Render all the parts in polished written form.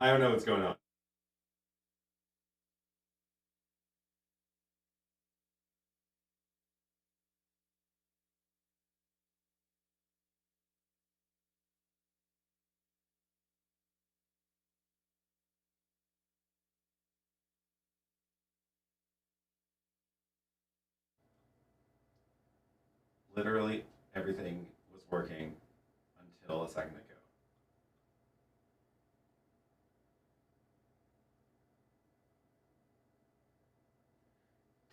I don't know what's going on. Literally everything was working until a second ago.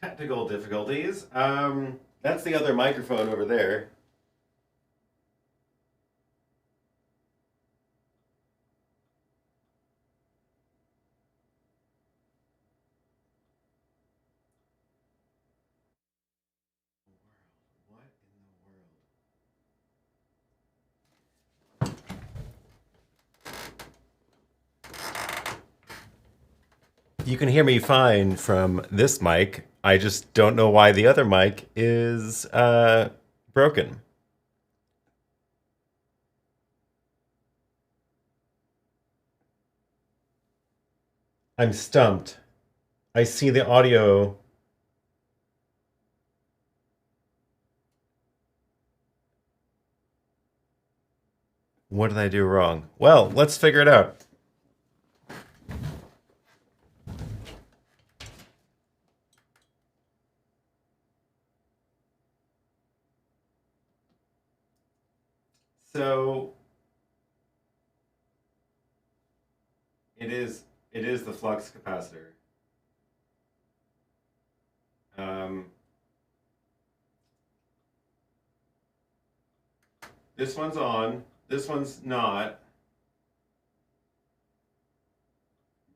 Technical difficulties. That's the other microphone over there. What in the world? You can hear me fine from this mic. I just don't know why the other mic is broken. I'm stumped. I see the audio. What did I do wrong? Well, let's figure it out. So it is the flux capacitor. This one's on. This one's not.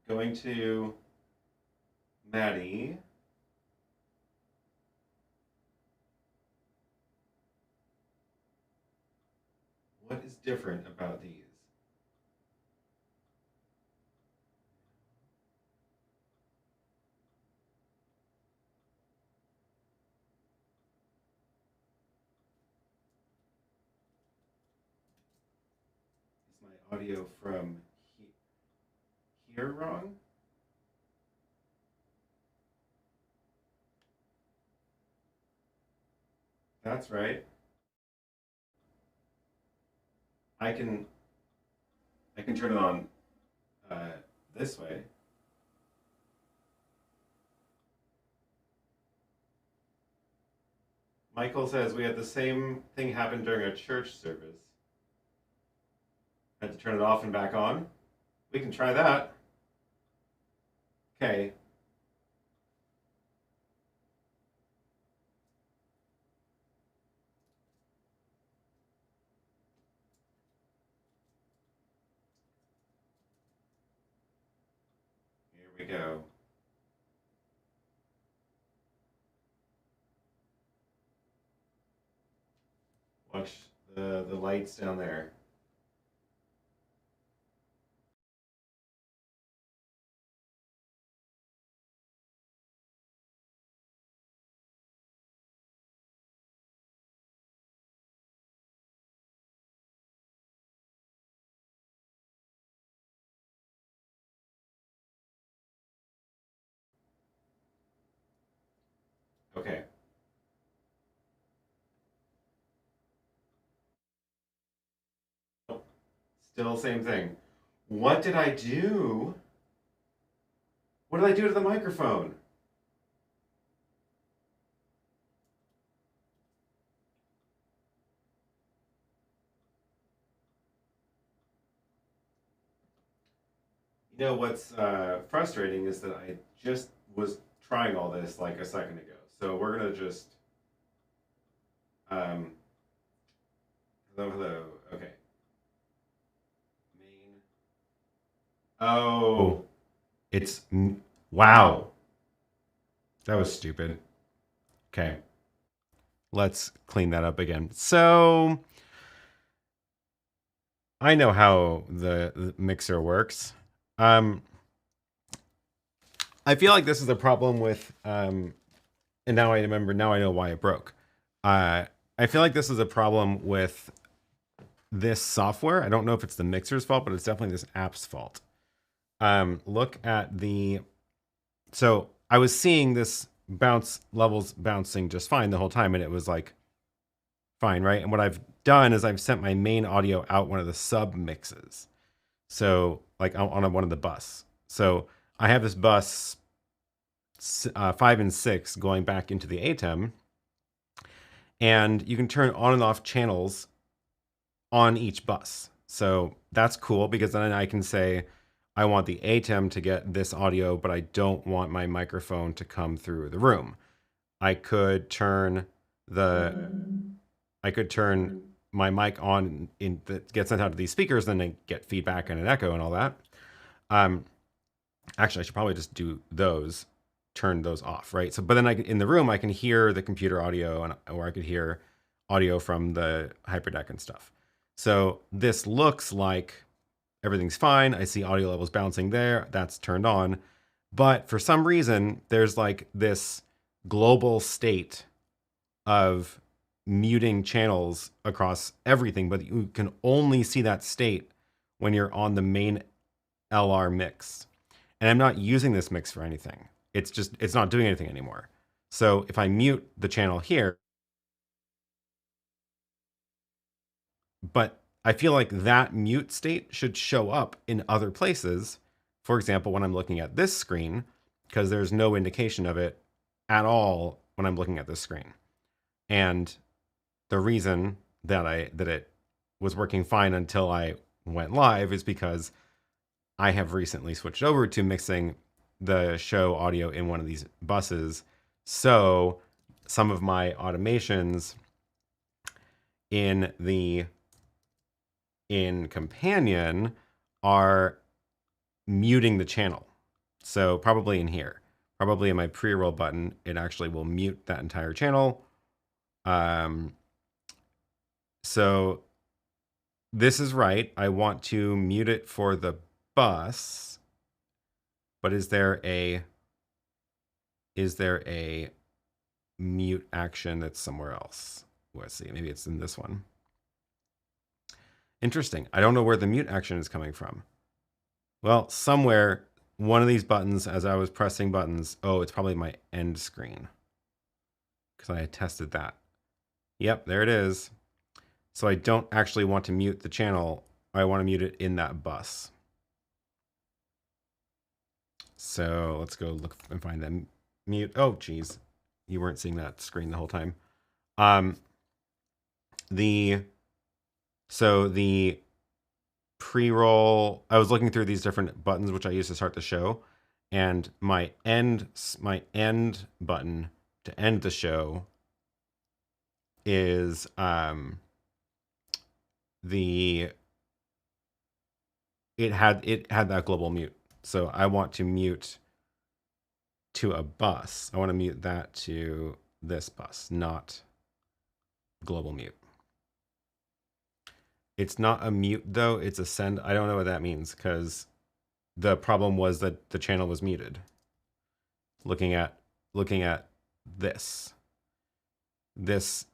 Going to Maddie. What is different about these? Is my audio from here wrong? That's right. I can turn it on this way. Michael says we had the same thing happen during a church service. Had to turn it off and back on. We can try that. Okay. Here we go. Watch the lights down there. Okay. Still same thing. What did I do? What did I do to the microphone? You know what's frustrating is that I just was trying all this like a second ago. So we're gonna just hello, hello. Okay. Main. Oh, it's wow. That was stupid. Okay. Let's clean that up again. So I know how the mixer works. I feel like this is a problem with, and now I remember, now I know why it broke. I feel like this is a problem with this software. I don't know if it's the mixer's fault, but it's definitely this app's fault. look at the, so I was seeing this bounce levels bouncing just fine the whole time, and it was like fine, right? And what I've done is I've sent my main audio out one of the sub mixes. So like on one of the bus. So I have this bus 5 and 6 going back into the ATEM, and you can turn on and off channels on each bus. So that's cool because then I can say, I want the ATEM to get this audio, but I don't want my microphone to come through the room. I could turn my mic on that gets sent out to these speakers, then they get feedback and an echo and all that. Actually, I should probably just do those, turn those off, right? So, but then in the room, I can hear the computer audio, or I could hear audio from the hyperdeck and stuff. So this looks like everything's fine. I see audio levels bouncing there. That's turned on. But for some reason, there's like this global state of muting channels across everything, but you can only see that state when you're on the main LR mix. And I'm not using this mix for anything. It's not doing anything anymore. So if I mute the channel here, but I feel like that mute state should show up in other places. For example, when I'm looking at this screen, because there's no indication of it at all when I'm looking at this screen. And the reason that it was working fine until I went live is because I have recently switched over to mixing the show audio in one of these buses. So some of my automations in Companion are muting the channel. So probably in here, probably in my pre-roll button, it actually will mute that entire channel. So this is right. I want to mute it for the bus, but is there a mute action that's somewhere else? Let's see, maybe it's in this one. Interesting. I don't know where the mute action is coming from. Well, somewhere, one of these buttons, as I was pressing buttons, oh, it's probably my end screen, because I had tested that. Yep, there it is. So I don't actually want to mute the channel. I want to mute it in that bus. So let's go look and find that mute. Oh, geez. You weren't seeing that screen the whole time. So the pre-roll, I was looking through these different buttons, which I use to start the show, and my end button to end the show is it had that global mute. So I want to mute to a bus. I want to mute that to this bus, not global mute. It's not a mute though, it's a send. I don't know what that means because the problem was that the channel was muted. Looking at this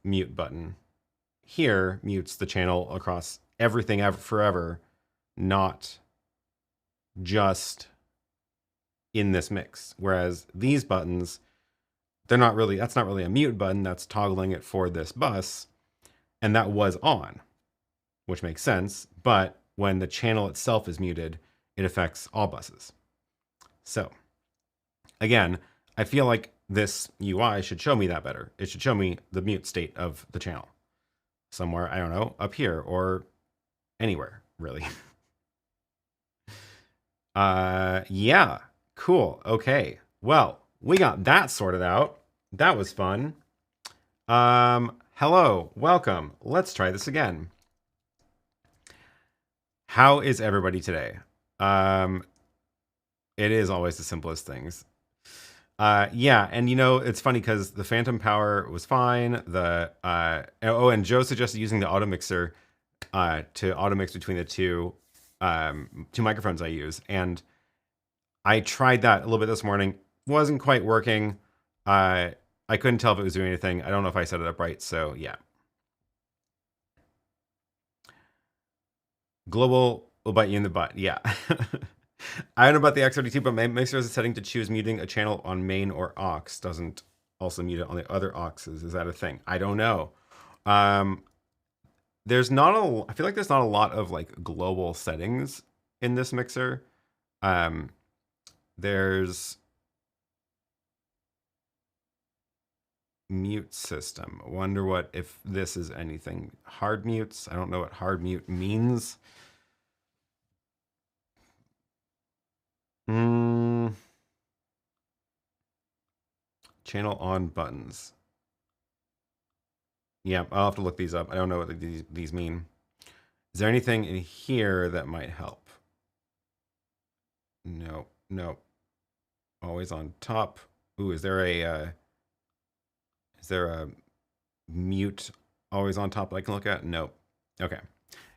mute button here mutes the channel across everything ever forever, not just in this mix. Whereas these buttons, that's not really a mute button, that's toggling it for this bus, and that was on, which makes sense. But when the channel itself is muted, it affects all buses. So again, I feel like this UI should show me that better. It should show me the mute state of the channel somewhere, I don't know, up here or anywhere, really. Yeah, cool. Okay. Well, we got that sorted out. That was fun. Hello, welcome. Let's try this again. How is everybody today? It is always the simplest things. Yeah, and you know, it's funny because the phantom power was fine. And Joe suggested using the auto mixer to auto mix between the two microphones I use, and I tried that a little bit this morning. Wasn't quite working. I couldn't tell if it was doing anything. I don't know if I set it up right. So yeah, global will bite you in the butt. Yeah. I don't know about the X32, but makes there's a setting to choose muting a channel on main or aux. Doesn't also mute it on the other auxes. Is that a thing? I don't know. There's not a. I feel like there's not a lot of like global settings in this mixer. There's mute system. I wonder what if this is anything. Hard mutes. I don't know what hard mute means. Channel on buttons. Yeah, I'll have to look these up. I don't know what these mean. Is there anything in here that might help? No, no. Always on top. Ooh, is there a mute always on top that I can look at? Nope. Okay.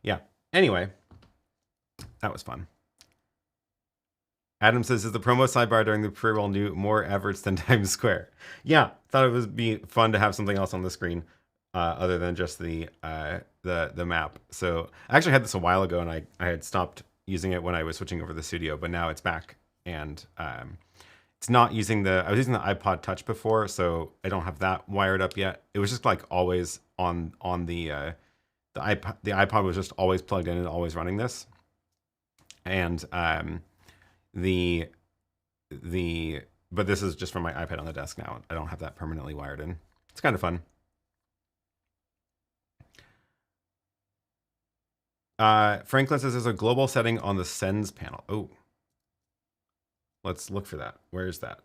Yeah. Anyway, that was fun. Adam says, is the promo sidebar during the pre-roll new more efforts than Times Square? Yeah, thought it would be fun to have something else on the screen other than just the map. So I actually had this a while ago, and I had stopped using it when I was switching over to the studio, but now it's back, and it's not using I was using the iPod Touch before, so I don't have that wired up yet. It was just like always on the iPod. The iPod was just always plugged in and always running this, and but this is just from my iPad on the desk now. I don't have that permanently wired in. It's kind of fun. Franklin says there's a global setting on the sends panel. Oh, let's look for that. Where is that?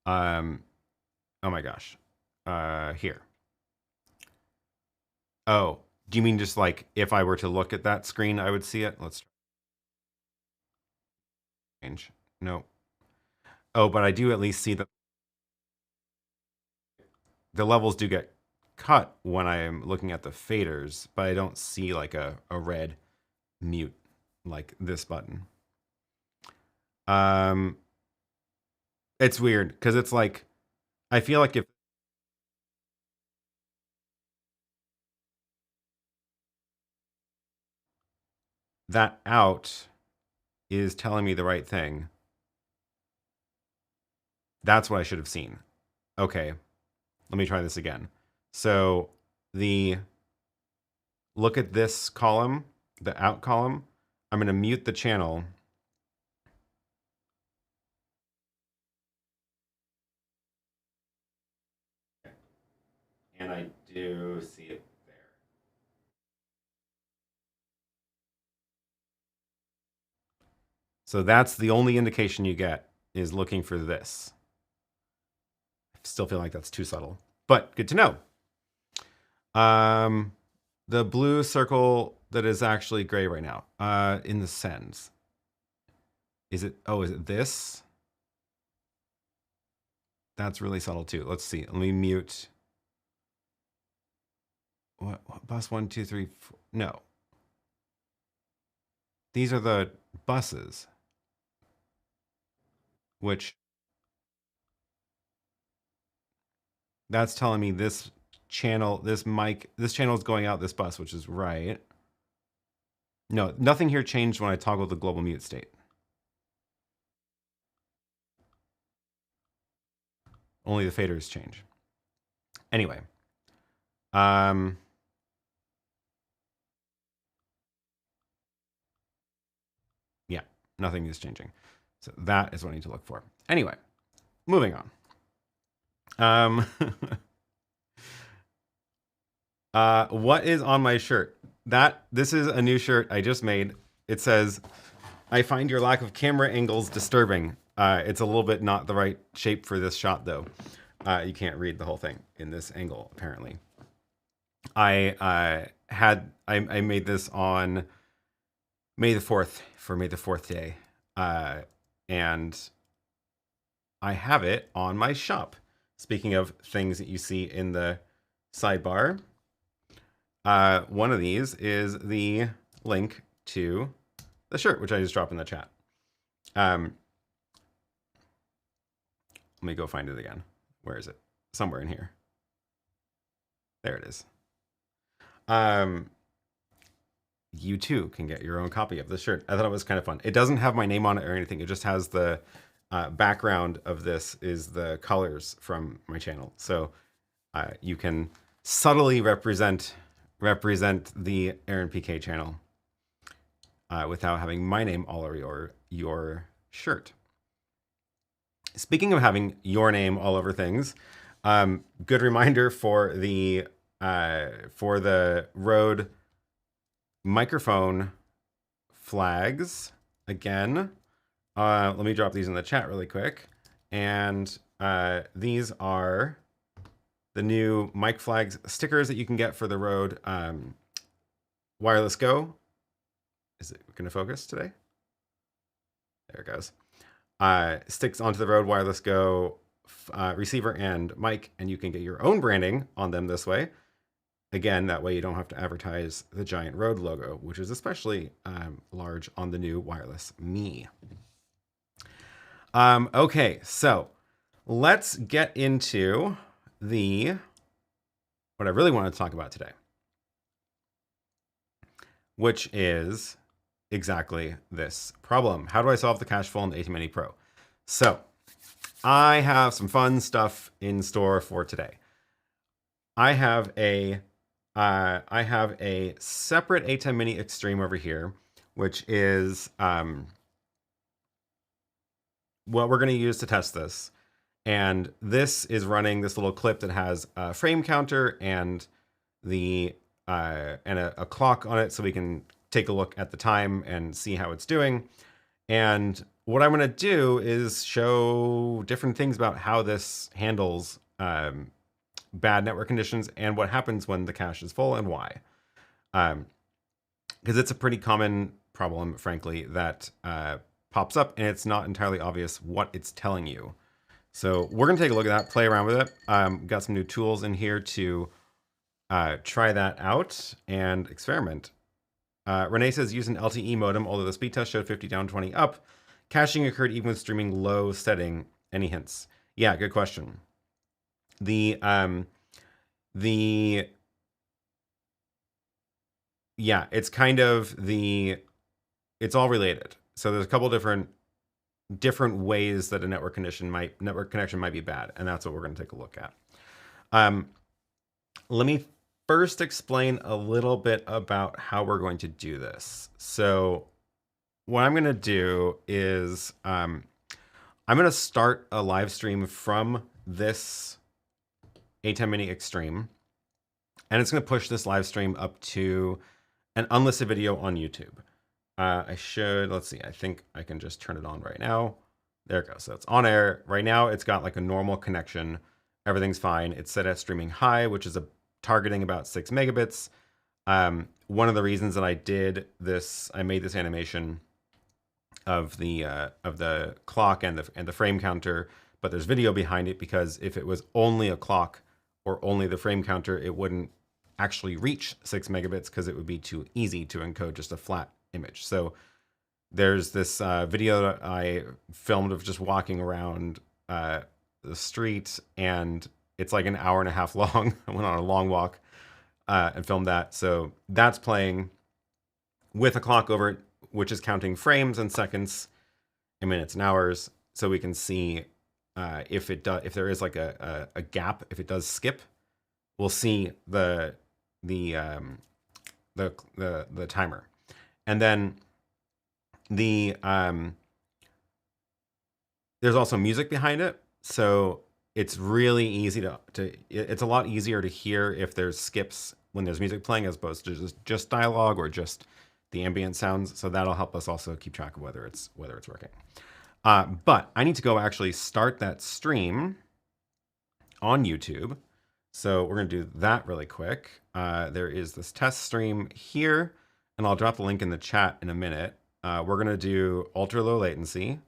Oh my gosh. Here. Oh, do you mean just like if I were to look at that screen, I would see it? Let's change. No. Oh, but I do at least see that the levels do get cut when I am looking at the faders, but I don't see like a red mute like this button. It's weird because it's like, I feel like if that out is telling me the right thing, that's what I should have seen. Okay, let me try this again. So look at this column, the out column. I'm going to mute the channel. And I do see it there. So that's the only indication you get, is looking for this. I still feel like that's too subtle, but good to know. The blue circle that is actually gray right now, in the sends. Is it this? That's really subtle too. Let's see. Let me mute. What bus 1, 2, 3, 4? No. These are the buses. Which that's telling me this channel, this mic, this channel is going out this bus, which is right. No, nothing here changed when I toggled the global mute state. Only the faders change. Anyway. Yeah, nothing is changing. So that is what I need to look for. Anyway, moving on. What is on my shirt? This is a new shirt I just made. It says, I find your lack of camera angles disturbing. It's a little bit not the right shape for this shot though. You can't read the whole thing in this angle, apparently. I made this on May the 4th for May the 4th day. And I have it on my shop. Speaking of things that you see in the sidebar, one of these is the link to the shirt, which I just dropped in the chat. Let me go find it again. Where is it? Somewhere in here. There it is. you too can get your own copy of this shirt. I thought it was kind of fun. It doesn't have my name on it or anything. It just has the background of this is the colors from my channel. So you can subtly represent the Aaron PK channel without having my name all over your shirt. Speaking of having your name all over things, good reminder for the Rode microphone flags again. Let me drop these in the chat really quick. And these are the new mic flags stickers that you can get for the Rode Wireless Go. Is it going to focus today? There it goes. Sticks onto the Rode Wireless Go receiver and mic, and you can get your own branding on them this way. Again, that way you don't have to advertise the giant Rode logo, which is especially large on the new Wireless Me. Okay, so let's get into what I really want to talk about today, which is exactly this problem. How do I solve the cache full in the ATEM Mini Pro? So I have some fun stuff in store for today. I have a separate ATEM Mini Extreme over here, which is what we're going to use to test this. And this is running this little clip that has a frame counter and a clock on it, so we can take a look at the time and see how it's doing. And what I'm going to do is show different things about how this handles bad network conditions and what happens when the cache is full and why. Because it's a pretty common problem, frankly, that pops up and it's not entirely obvious what it's telling you. So we're going to take a look at that, play around with it. Got some new tools in here to try that out and experiment. Renee says use an LTE modem, although the speed test showed 50 down, 20 up. Caching occurred even with streaming low setting. Any hints? Yeah, good question. Yeah, it's kind of it's all related. So there's a couple different ways that a network connection might be bad, and that's what we're going to take a look at. Let me first explain a little bit about how we're going to do this. So what I'm going to do is I'm going to start a live stream from this ATEM Mini Extreme, and it's going to push this live stream up to an unlisted video on YouTube. Let's see, I think I can just turn it on right now. There it goes. So it's on air. Right now it's got like a normal connection. Everything's fine. It's set at streaming high, which is targeting about 6 megabits. One of the reasons that I made this animation of the clock and the frame counter, but there's video behind it, because if it was only a clock or only the frame counter, it wouldn't actually reach 6 megabits because it would be too easy to encode just a flat image. So there's this video that I filmed of just walking around the street, and it's like an hour and a half long. I went on a long walk and filmed that. So that's playing with a clock over it, which is counting frames and seconds and minutes and hours, so we can see if there is like a gap. If it does skip, we'll see the timer. And then there's also music behind it, so it's really easy it's a lot easier to hear if there's skips when there's music playing, as opposed to just dialogue or just the ambient sounds. So that'll help us also keep track of whether it's working. But I need to go actually start that stream on YouTube. So we're going to do that really quick. There is this test stream here, and I'll drop the link in the chat in a minute. We're going to do ultra low latency.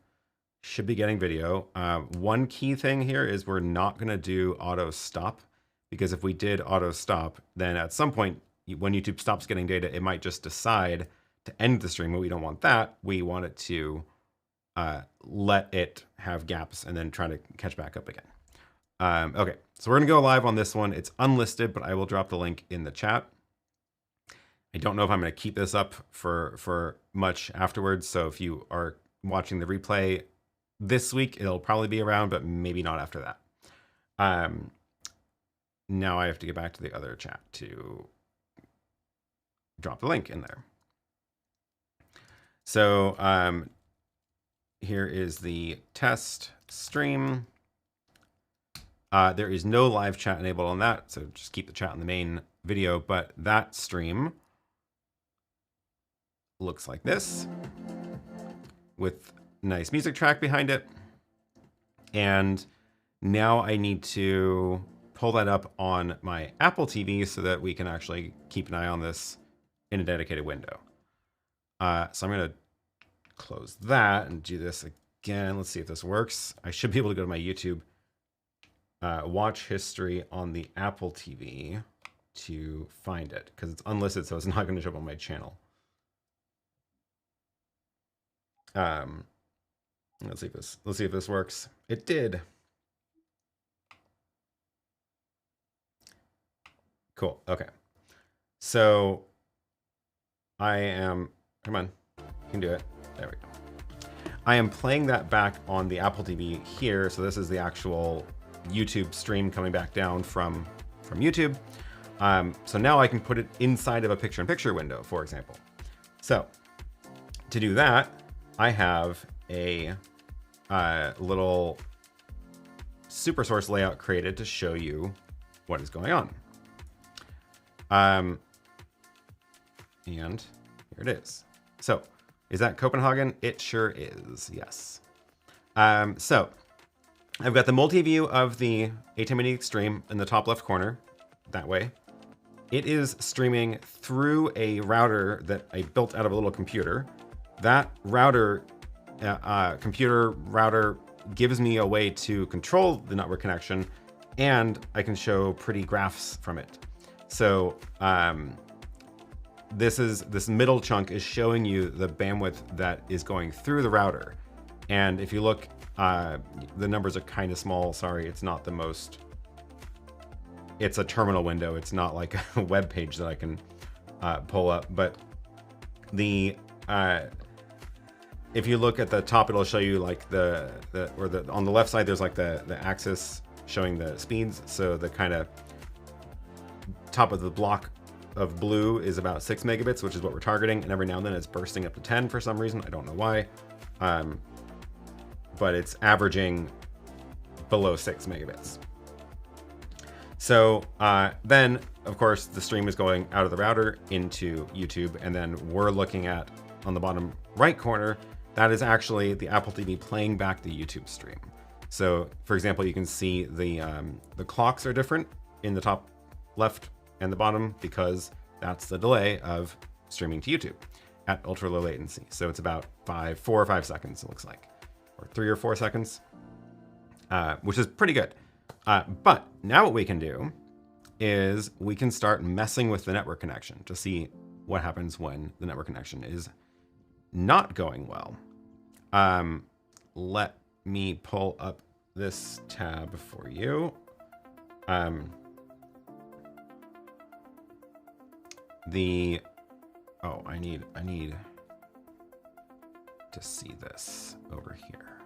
Should be getting video. One key thing here is we're not going to do auto stop, because if we did auto stop, then at some point when YouTube stops getting data, it might just decide to end the stream, but we don't want that. We want it to let it have gaps and then try to catch back up again. Okay, so we're gonna go live on this one. It's unlisted, but I will drop the link in the chat. I don't know if I'm going to keep this up for much afterwards. So if you are watching the replay this week, it'll probably be around, but maybe not after that. Now I have to get back to the other chat to drop the link in there. So here is the test stream. There is no live chat enabled on that, so just keep the chat in the main video, but that stream looks like this with nice music track behind it. And now I need to pull that up on my Apple TV so that we can actually keep an eye on this in a dedicated window. So I'm going to close that and do this again. Let's see if this works. I should be able to go to my YouTube watch history on the Apple TV to find it because it's unlisted, so it's not going to show up on my channel. Let's see if this works. It did. Cool. Okay. So I am, come on, you can do it. There we go. I am playing that back on the Apple TV here. So this is the actual YouTube stream coming back down from YouTube. So now I can put it inside of a picture-in-picture window, for example. So to do that, I have a little super source layout created to show you what is going on. And here it is. So is that Copenhagen? It sure is, yes. So I've got the multi-view of the ATEM Mini Extreme in the top left corner, that way. It is streaming through a router that I built out of a little computer. That router, computer router, gives me a way to control the network connection, and I can show pretty graphs from it. So this middle chunk is showing you the bandwidth that is going through the router. And if you look, the numbers are kind of small. Sorry, it's not the most, it's a terminal window. It's not like a web page that I can pull up. But the if you look at the top, it'll show you like on the left side, there's like the axis showing the speeds. So the kind of top of the block of blue is about 6 megabits, which is what we're targeting. And every now and then it's bursting up to 10 for some reason. I don't know why. But it's averaging below 6 megabits. So then, of course, the stream is going out of the router into YouTube. And then we're looking at, on the bottom right corner, that is actually the Apple TV playing back the YouTube stream. So, for example, you can see the clocks are different in the top left and the bottom because that's the delay of streaming to YouTube at ultra low latency. So it's about 4 or 5 seconds, it looks like, or 3 or 4 seconds, which is pretty good. But now what we can do is we can start messing with the network connection to see what happens when the network connection is not going well. Let me pull up this tab for you. I need to see this over here.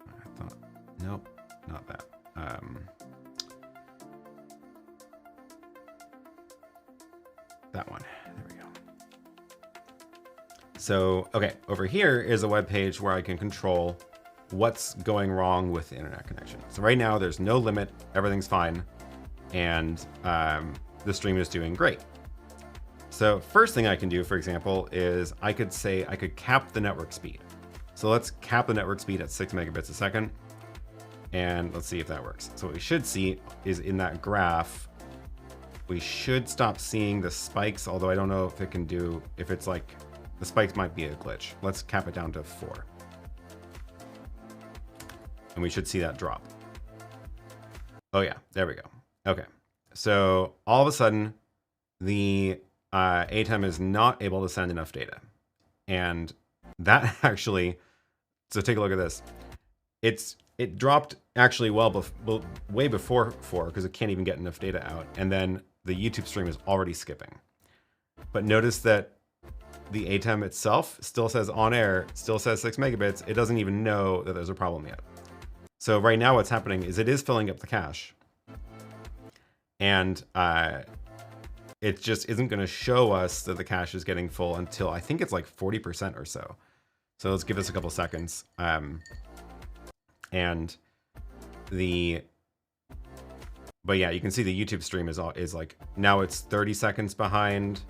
I thought, nope, not that. That one, there we go. So, okay, over here is a web page where I can control what's going wrong with the internet connection. So right now there's no limit, everything's fine, and the stream is doing great. So first thing I can do, for example, is I could cap the network speed. So let's cap the network speed at 6 megabits a second, and let's see if that works. So what we should see is in that graph, we should stop seeing the spikes, although I don't know if it can do, if it's like, the spikes might be a glitch. Let's cap it down to 4. And we should see that drop. Oh yeah, there we go. Okay, so all of a sudden, the ATEM is not able to send enough data. And that actually, so take a look at this. It dropped actually way before 4 because it can't even get enough data out. And then the YouTube stream is already skipping. But notice that the ATEM itself still says on air, still says 6 megabits. It doesn't even know that there's a problem yet. So right now what's happening is it is filling up the cache. And it just isn't going to show us that the cache is getting full until I think it's like 40% or so. So let's give this a couple seconds. But yeah, you can see the YouTube stream is like, now it's 30 seconds behind.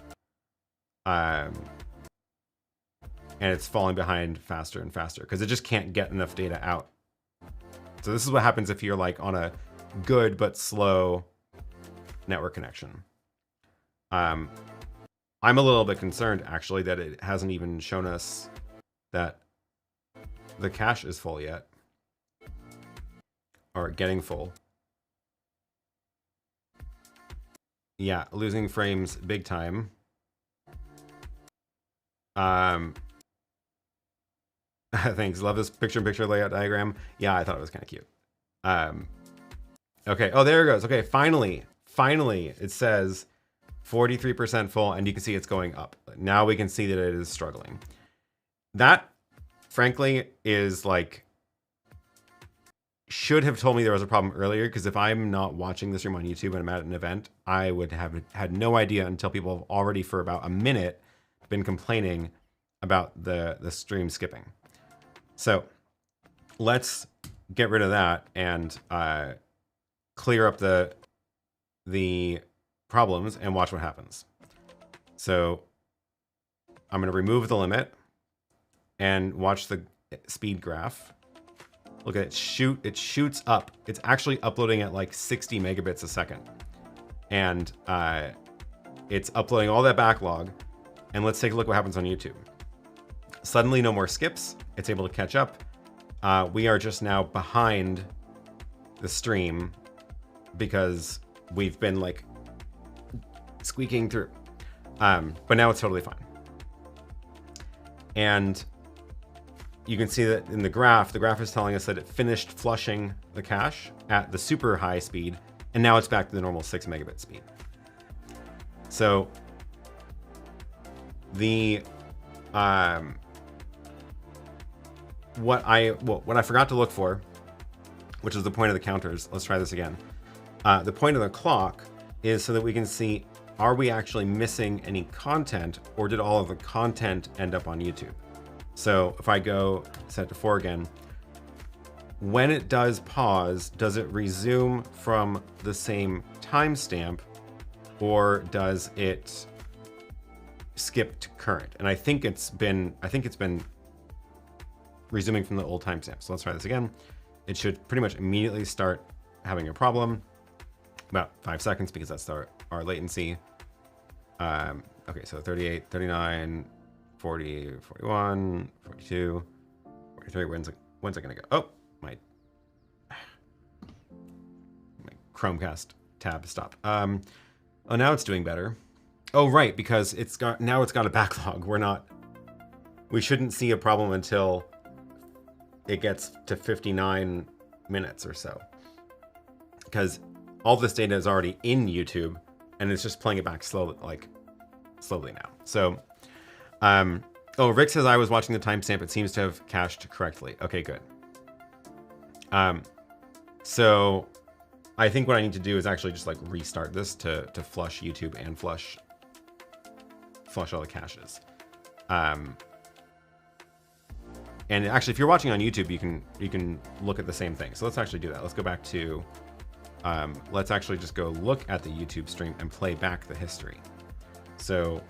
And it's falling behind faster and faster because it just can't get enough data out. So this is what happens if you're like on a good but slow network connection. I'm a little bit concerned actually that it hasn't even shown us that the cache is full yet, or getting full. Yeah, losing frames big time. Thanks. Love this picture-in-picture layout diagram. Yeah, I thought it was kind of cute. Okay. Oh, there it goes. Okay, finally, it says 43% full, and you can see it's going up. Now we can see that it is struggling. That, frankly, is like, should have told me there was a problem earlier, because if I'm not watching the stream on YouTube and I'm at an event, I would have had no idea until people have already, for about a minute, been complaining about the stream skipping. So let's get rid of that and clear up the problems and watch what happens. So I'm going to remove the limit and watch the speed graph. Look at it it shoots up. It's actually uploading at like 60 megabits a second. And it's uploading all that backlog. And let's take a look what happens on YouTube. Suddenly no more skips. It's able to catch up. We are just now behind the stream because we've been like squeaking through. But now it's totally fine. And you can see that in the graph is telling us that it finished flushing the cache at the super high speed, and now it's back to the normal 6 megabit speed. So the what I forgot to look for, which is the point of the counters. Let's try this again. The point of the clock is so that we can see, are we actually missing any content, or did all of the content end up on YouTube? So if I go set it to 4 again, when it does pause, does it resume from the same timestamp, or does it skip to current? And I think it's been resuming from the old timestamp. So let's try this again. It should pretty much immediately start having a problem. About 5 seconds, because that's our latency. Okay, so 38, 39, 40, 41, 42, 43. When's it gonna go? Oh, my Chromecast tab stopped. Oh, now it's doing better. Oh, right, because now it's got a backlog. We shouldn't see a problem until it gets to 59 minutes or so, because all this data is already in YouTube and it's just playing it back slowly now. So, oh, Rick says I was watching the timestamp. It seems to have cached correctly. Okay, good. So I think what I need to do is actually just like restart this to flush YouTube and flush all the caches. And actually, if you're watching on YouTube, you can look at the same thing. So let's actually do that. Let's go back to, let's actually just go look at the YouTube stream and play back the history. So,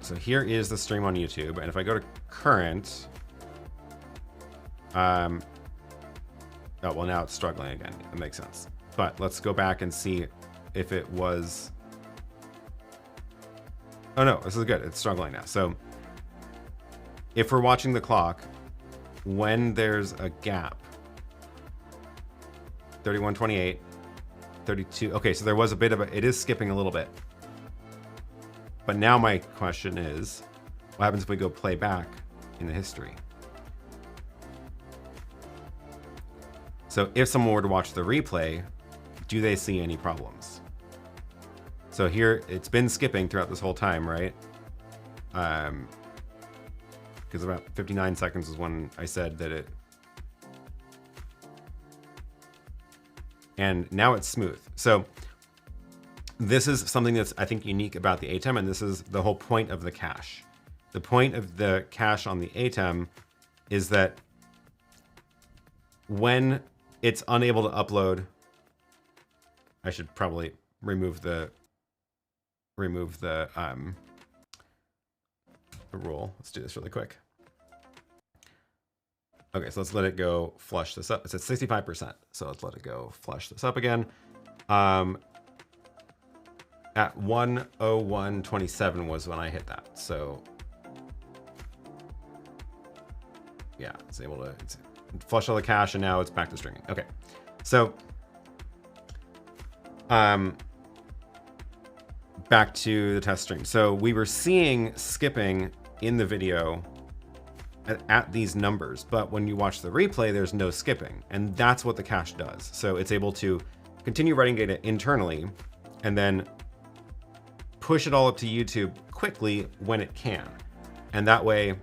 so here is the stream on YouTube. And if I go to current, oh, well, now it's struggling again. That makes sense. But let's go back and see if it was, oh no, this is good. It's struggling now. So if we're watching the clock, when there's a gap, 31:28, 32. Okay, so there was a bit of it is skipping a little bit. But now my question is, what happens if we go play back in the history? So if someone were to watch the replay, do they see any problems? So here it's been skipping throughout this whole time, right? Because about 59 seconds is when I said that it, and now it's smooth. So this is something that's, I think, unique about the ATEM, and this is the whole point of the cache. The point of the cache on the ATEM is that when it's unable to upload, I should probably remove the rule. Let's do this really quick. Okay, so let's let it go flush this up. It's at 65%. So let's let it go flush this up again. At 1:01:27 was when I hit that. So yeah, it's able to flush all the cache, and now it's back to streaming. Okay, so back to the test stream. So we were seeing skipping in the video at these numbers, but when you watch the replay, there's no skipping, and that's what the cache does. So it's able to continue writing data internally and then push it all up to YouTube quickly when it can. And that way,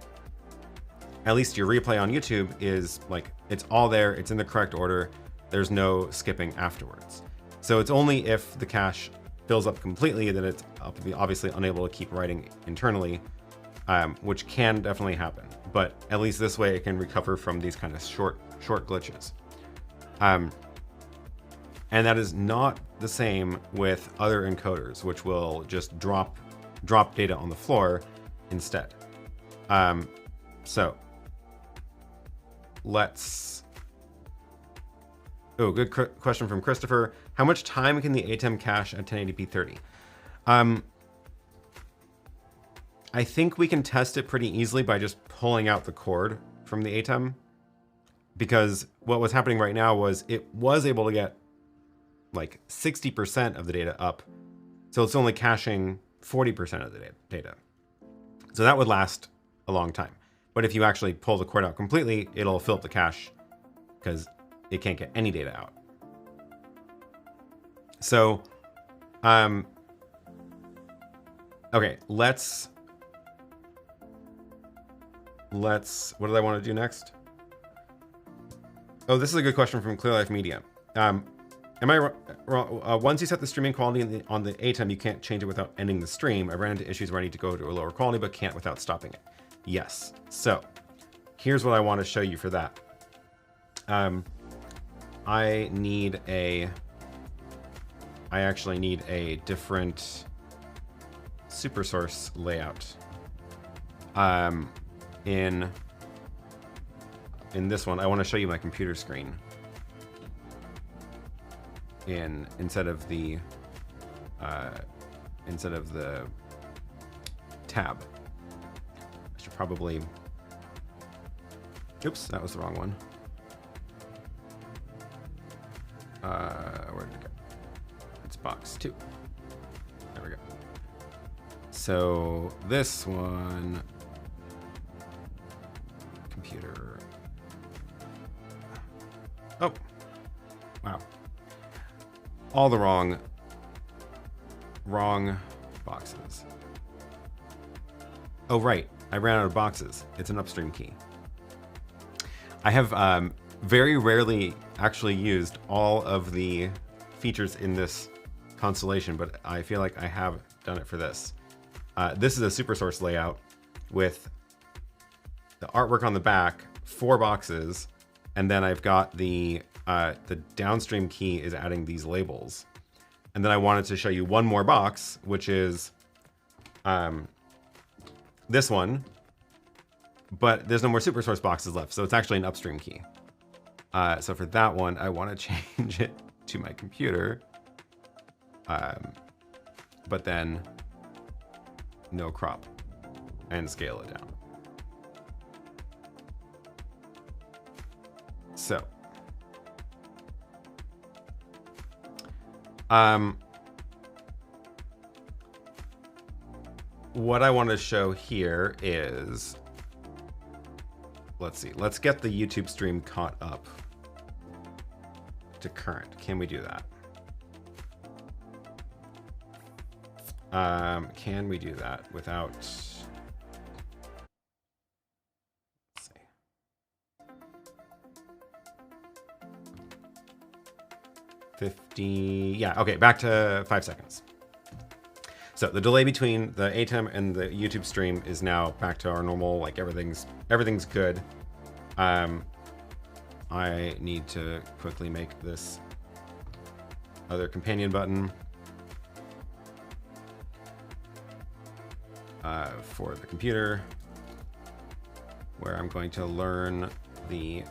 at least your replay on YouTube is like, it's all there, it's in the correct order, there's no skipping afterwards. So it's only if the cache fills up completely that it's obviously unable to keep writing internally, which can definitely happen. But at least this way it can recover from these kind of short glitches. And that is not the same with other encoders, which will just drop data on the floor instead. So let's, oh, good question from Christopher. How much time can the ATEM cache at 1080p 30? I think we can test it pretty easily by just pulling out the cord from the ATEM, because what was happening right now was it was able to get like 60% of the data up. So it's only caching 40% of the data. So that would last a long time. But if you actually pull the cord out completely, it'll fill up the cache because it can't get any data out. So, okay, let's, what did I want to do next? Oh, this is a good question from Clear Life Media. Am I wrong? Once you set the streaming quality on the ATEM, you can't change it without ending the stream. I ran into issues where I need to go to a lower quality, but can't without stopping it. Yes. So here's what I want to show you for that. I actually need a different super source layout. In this one, I want to show you my computer screen. Instead of the tab. I should probably, oops, that was the wrong one. Where did it go? It's box 2. There we go. So this one, computer. Oh, wow. All the wrong boxes. Oh, right. I ran out of boxes. It's an upstream key. I have very rarely actually used all of the features in this Constellation, but I feel like I have done it for this. This is a super source layout with the artwork on the back, 4 boxes, and then I've got the downstream key is adding these labels. And then I wanted to show you one more box, which is this one, but there's no more super source boxes left. So it's actually an upstream key. So for that one, I want to change it to my computer, but then no crop and scale it down. So, what I want to show here is, let's see, let's get the YouTube stream caught up. back to current. Can we do that? Can we do that without... Let's see. Yeah, okay, back to 5 seconds. So the delay between the ATEM and the YouTube stream is now back to our normal, like everything's good. I need to quickly make this other companion button for the computer, where I'm going to learn the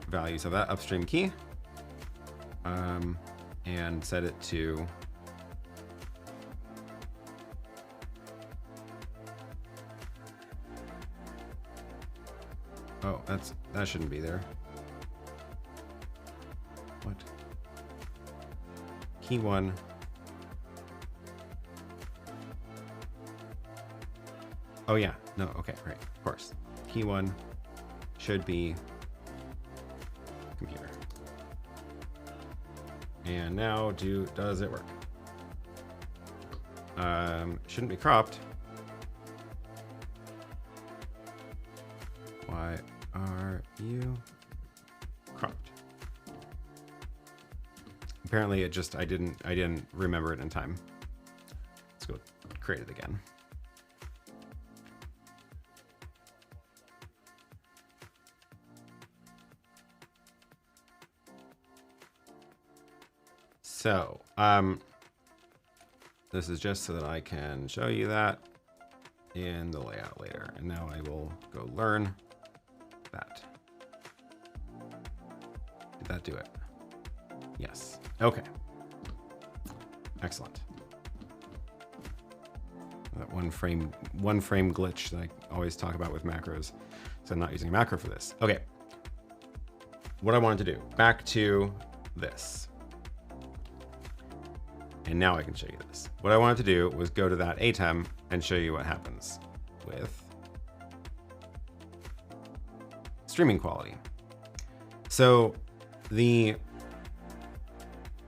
values of that upstream key and set it to that shouldn't be there. What? Key 1. Oh yeah, no, okay, right, of course. Key 1 should be computer. And now does it work? Shouldn't be cropped. Why are you cropped? Apparently it just, I didn't remember it in time. Let's go create it again. So, this is just so that I can show you that in the layout later. And now I will go learn that. Did that do it? Yes. Okay. Excellent. That one frame glitch that I always talk about with macros. So I'm not using a macro for this. Okay. What I wanted to do, back to this. And now I can show you this. What I wanted to do was go to that ATEM and show you what happens with streaming quality. So the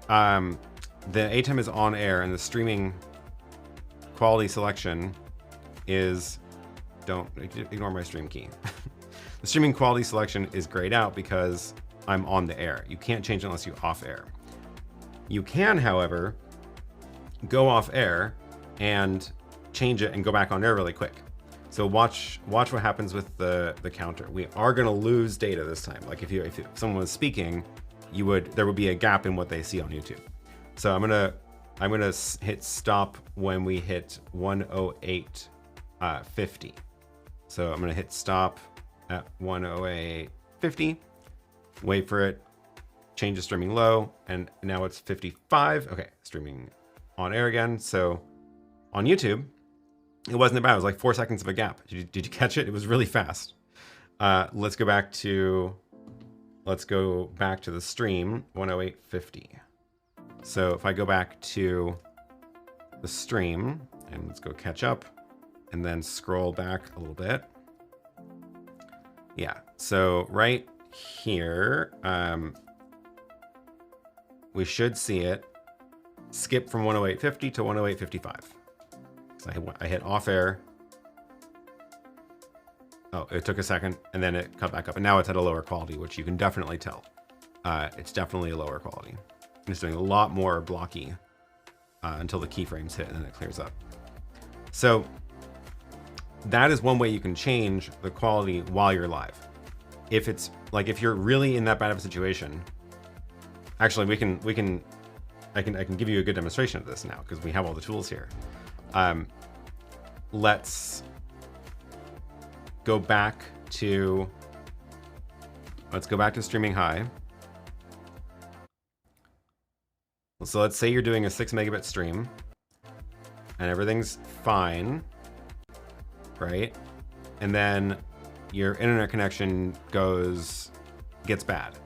ATEM is on air and the streaming quality selection is, don't ignore my stream key. The streaming quality selection is grayed out because I'm on the air. You can't change it unless you off air. You can, however, go off air and change it and go back on air really quick. So watch what happens with the counter. We are going to lose data this time. Like if someone was speaking, there would be a gap in what they see on YouTube. So I'm gonna hit stop when we hit 108.50. So I'm gonna hit stop at 108.50. Wait for it. Change the streaming low, and now it's 55. Okay, streaming on air again. So on YouTube, it wasn't that bad. It was like 4 seconds of a gap. Did you catch it? It was really fast. Let's go back to the stream, 108.50. So if I go back to the stream, and let's go catch up, and then scroll back a little bit. Yeah, so right here, we should see it skip from 108.50 to 108.55. So I hit off air. Oh, it took a second, and then it cut back up, and now it's at a lower quality, which you can definitely tell. It's definitely a lower quality. It's doing a lot more blocky until the keyframes hit, and then it clears up. So that is one way you can change the quality while you're live. If it's like, if you're really in that bad of a situation, actually I can give you a good demonstration of this now because we have all the tools here. Let's go back to streaming high. So let's say you're doing a 6 megabit stream and everything's fine, right? And then your internet connection gets bad.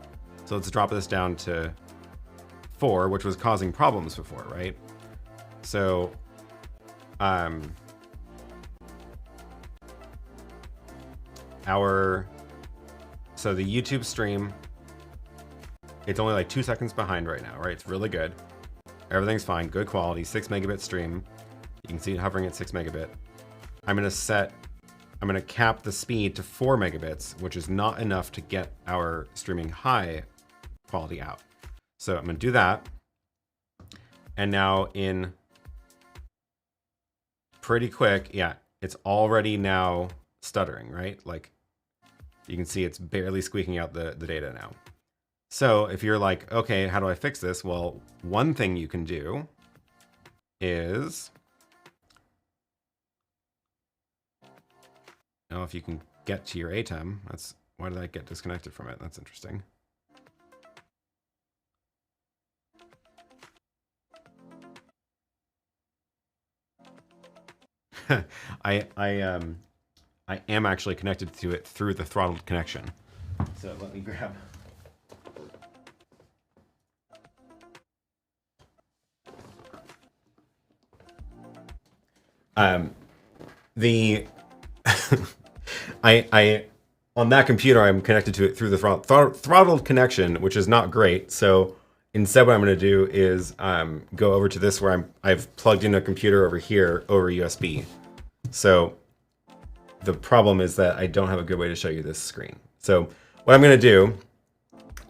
So let's drop this down to 4, which was causing problems before, right? So, so the YouTube stream it's only like 2 seconds behind right now, right? It's really good. Everything's fine, good quality, 6 megabit stream. You can see it hovering at 6 megabit. I'm gonna cap the speed to 4 megabits, which is not enough to get our streaming high quality out. So I'm gonna do that. And now in pretty quick, yeah, it's already now stuttering, right? Like you can see it's barely squeaking out the data now. So if you're like, okay, how do I fix this? Well, one thing you can do is, now if you can get to your ATEM, why did I get disconnected from it? That's interesting. I am actually connected to it through the throttled connection. So let me grab. On that computer, I'm connected to it through the throttled connection, which is not great. So instead, what I'm going to do is go over to this where I've plugged in a computer over here over USB. So the problem is that I don't have a good way to show you this screen. So what I'm going to do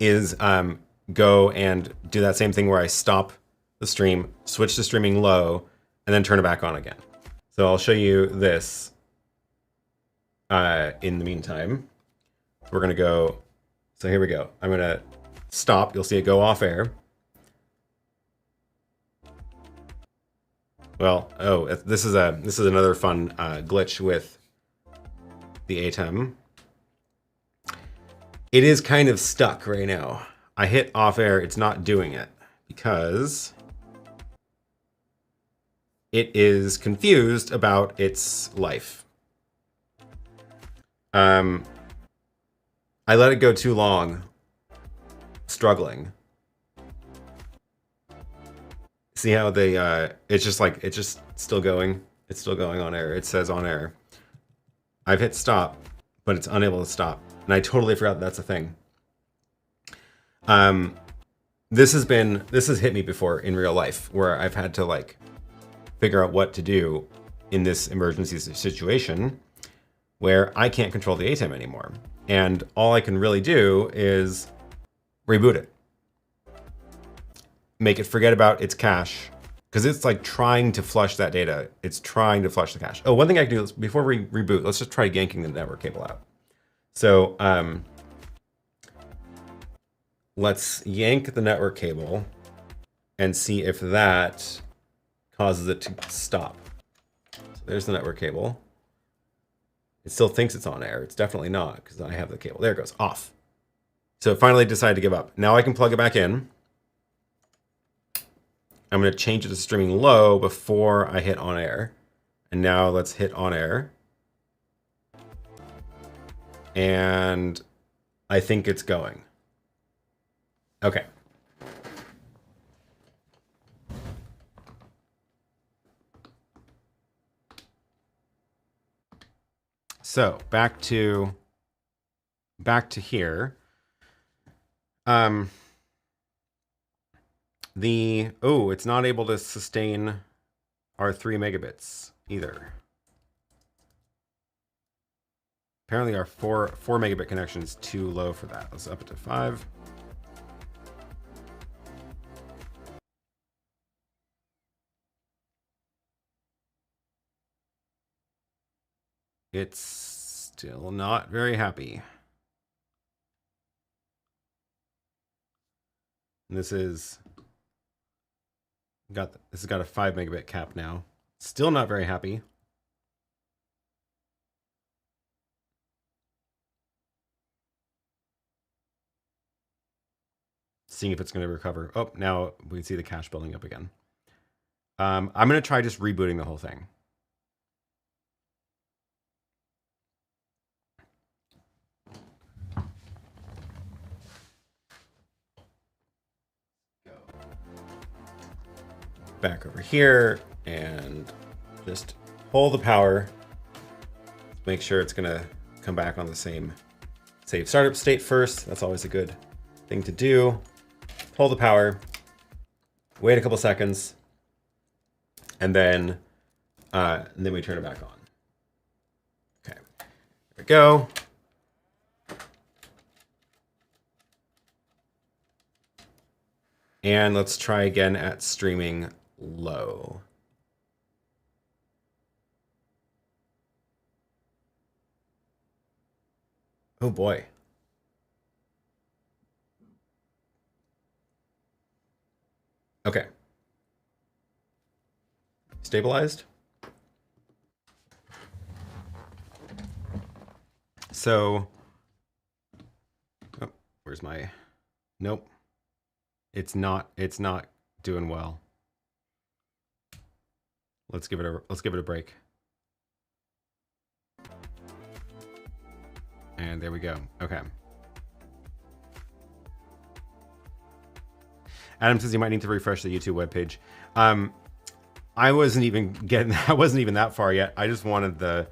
is go and do that same thing where I stop the stream, switch to streaming low, and then turn it back on again. So I'll show you this in the meantime. We're going to go. So here we go. I'm going to stop. You'll see it go off air. Well, oh, this is another fun glitch with the ATEM. It is kind of stuck right now. I hit off air, it's not doing it because it is confused about its life. I let it go too long, struggling. See how they, it's just still going. It's still going on air. It says on air. I've hit stop, but it's unable to stop. And I totally forgot that's a thing. This has hit me before in real life where I've had to like figure out what to do in this emergency situation where I can't control the ATEM anymore. And all I can really do is reboot it. Make it forget about its cache, because it's like trying to flush that data. It's trying to flush the cache. Oh, one thing I can do is before we reboot, let's just try yanking the network cable out. So let's yank the network cable and see if that causes it to stop. So there's the network cable. It still thinks it's on air. It's definitely not because I have the cable. There it goes, off. So it finally decided to give up. Now I can plug it back in. I'm going to change it to streaming low before I hit on air. And now let's hit on air. And I think it's going. Okay. So back to here. It's not able to sustain our 3 megabits either. Apparently our 4 megabit connection is too low for that. Let's up it to 5. It's still not very happy. And this has got a 5 megabit cap now. Still not very happy. Seeing if it's going to recover. Oh, now we can see the cache building up again. I'm going to try just rebooting the whole thing. Back over here and just pull the power. Make sure it's going to come back on the same safe startup state first. That's always a good thing to do. hold the power, wait a couple seconds, and then we turn it back on. Okay, there we go. And let's try again at streaming low. Oh boy. Okay. Stabilized. So, oh, where's my, nope. It's not doing well. Let's give it a break. And there we go. Okay. Adam says you might need to refresh the YouTube webpage. I wasn't even that far yet. I just wanted the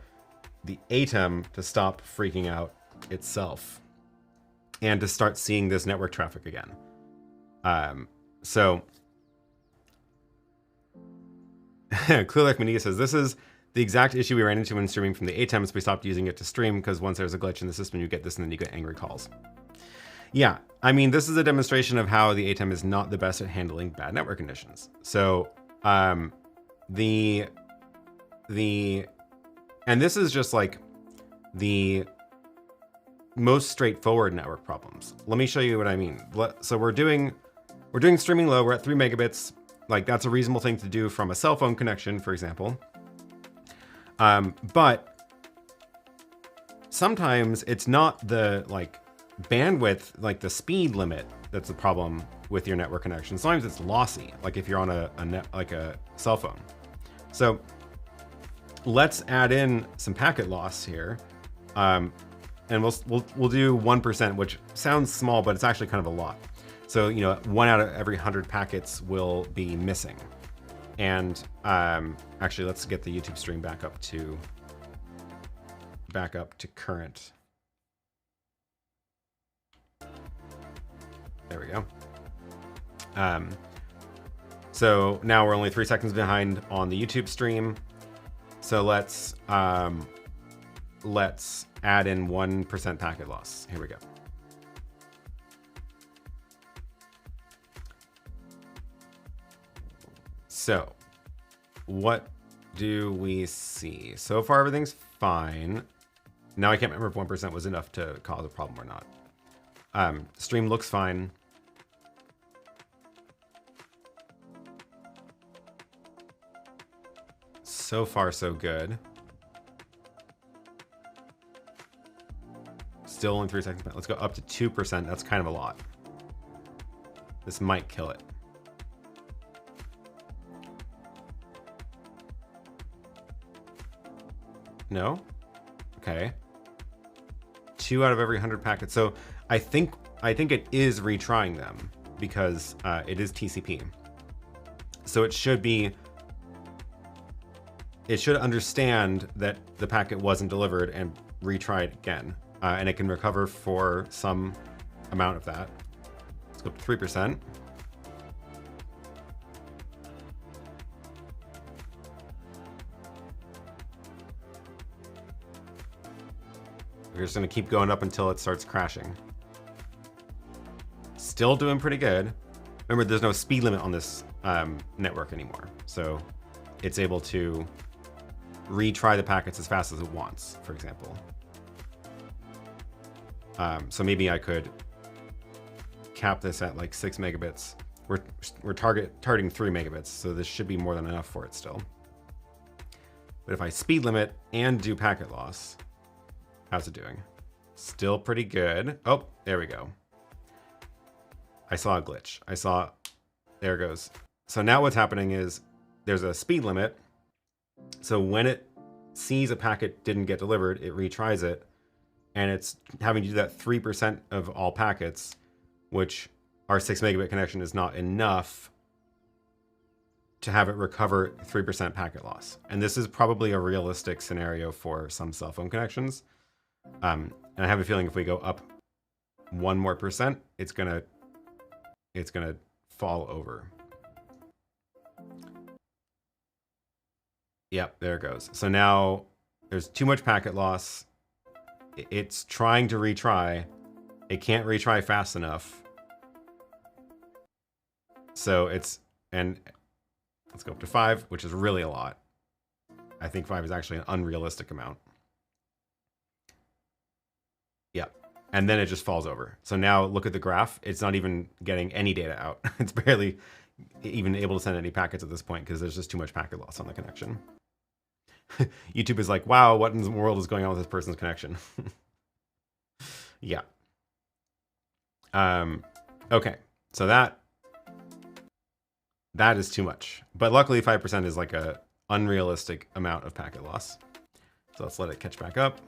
ATEM to stop freaking out itself and to start seeing this network traffic again. So Clear Like Media says, this is the exact issue we ran into when streaming from the ATEMs. We stopped using it to stream because once there's a glitch in the system, you get this and then you get angry calls. Yeah, I mean, this is a demonstration of how the ATEM is not the best at handling bad network conditions. So and this is just like the most straightforward network problems. Let me show you what I mean. So we're doing streaming low. We're at 3 megabits. Like, that's a reasonable thing to do from a cell phone connection, for example. But sometimes it's not the bandwidth, like the speed limit, that's the problem with your network connection. Sometimes it's lossy, like if you're on a cell phone. So let's add in some packet loss here. And we'll do 1%, which sounds small, but it's actually kind of a lot. So, 1 out of every 100 packets will be missing. And actually, let's get the YouTube stream back up to current. There we go. So now we're only 3 seconds behind on the YouTube stream. So let's add in 1% packet loss. Here we go. So what do we see? So far, everything's fine. Now I can't remember if 1% was enough to cause a problem or not. Stream looks fine. So far, so good. Still only 3 seconds. Let's go up to 2%. That's kind of a lot. This might kill it. No? Okay. 2 out of every 100 packets. So I think it is retrying them because it is TCP. So it should understand that the packet wasn't delivered and retry it again. And it can recover for some amount of that. Let's go up to 3%. We're just going to keep going up until it starts crashing. Still doing pretty good. Remember, there's no speed limit on this network anymore. So it's able to retry the packets as fast as it wants, for example. So maybe I could cap this at like 6 megabits. We're targeting 3 megabits, so this should be more than enough for it still. But if I speed limit and do packet loss, how's it doing? Still pretty good. Oh, there we go. I saw a glitch. There it goes. So now what's happening is there's a speed limit. So when it sees a packet didn't get delivered, it retries it. And it's having to do that 3% of all packets, which our 6 megabit connection is not enough to have it recover 3% packet loss. And this is probably a realistic scenario for some cell phone connections. And I have a feeling if we go up 1 more %, it's gonna it's going to fall over. Yep, there it goes. So now there's too much packet loss. It's trying to retry. It can't retry fast enough. So it's, and let's go up to 5, which is really a lot. I think 5 is actually an unrealistic amount. Yep. And then it just falls over. So now look at the graph. It's not even getting any data out. It's barely even able to send any packets at this point because there's just too much packet loss on the connection. YouTube is like, wow, what in the world is going on with this person's connection? Yeah. Okay. So that is too much. But luckily 5% is like a unrealistic amount of packet loss. So let's let it catch back up.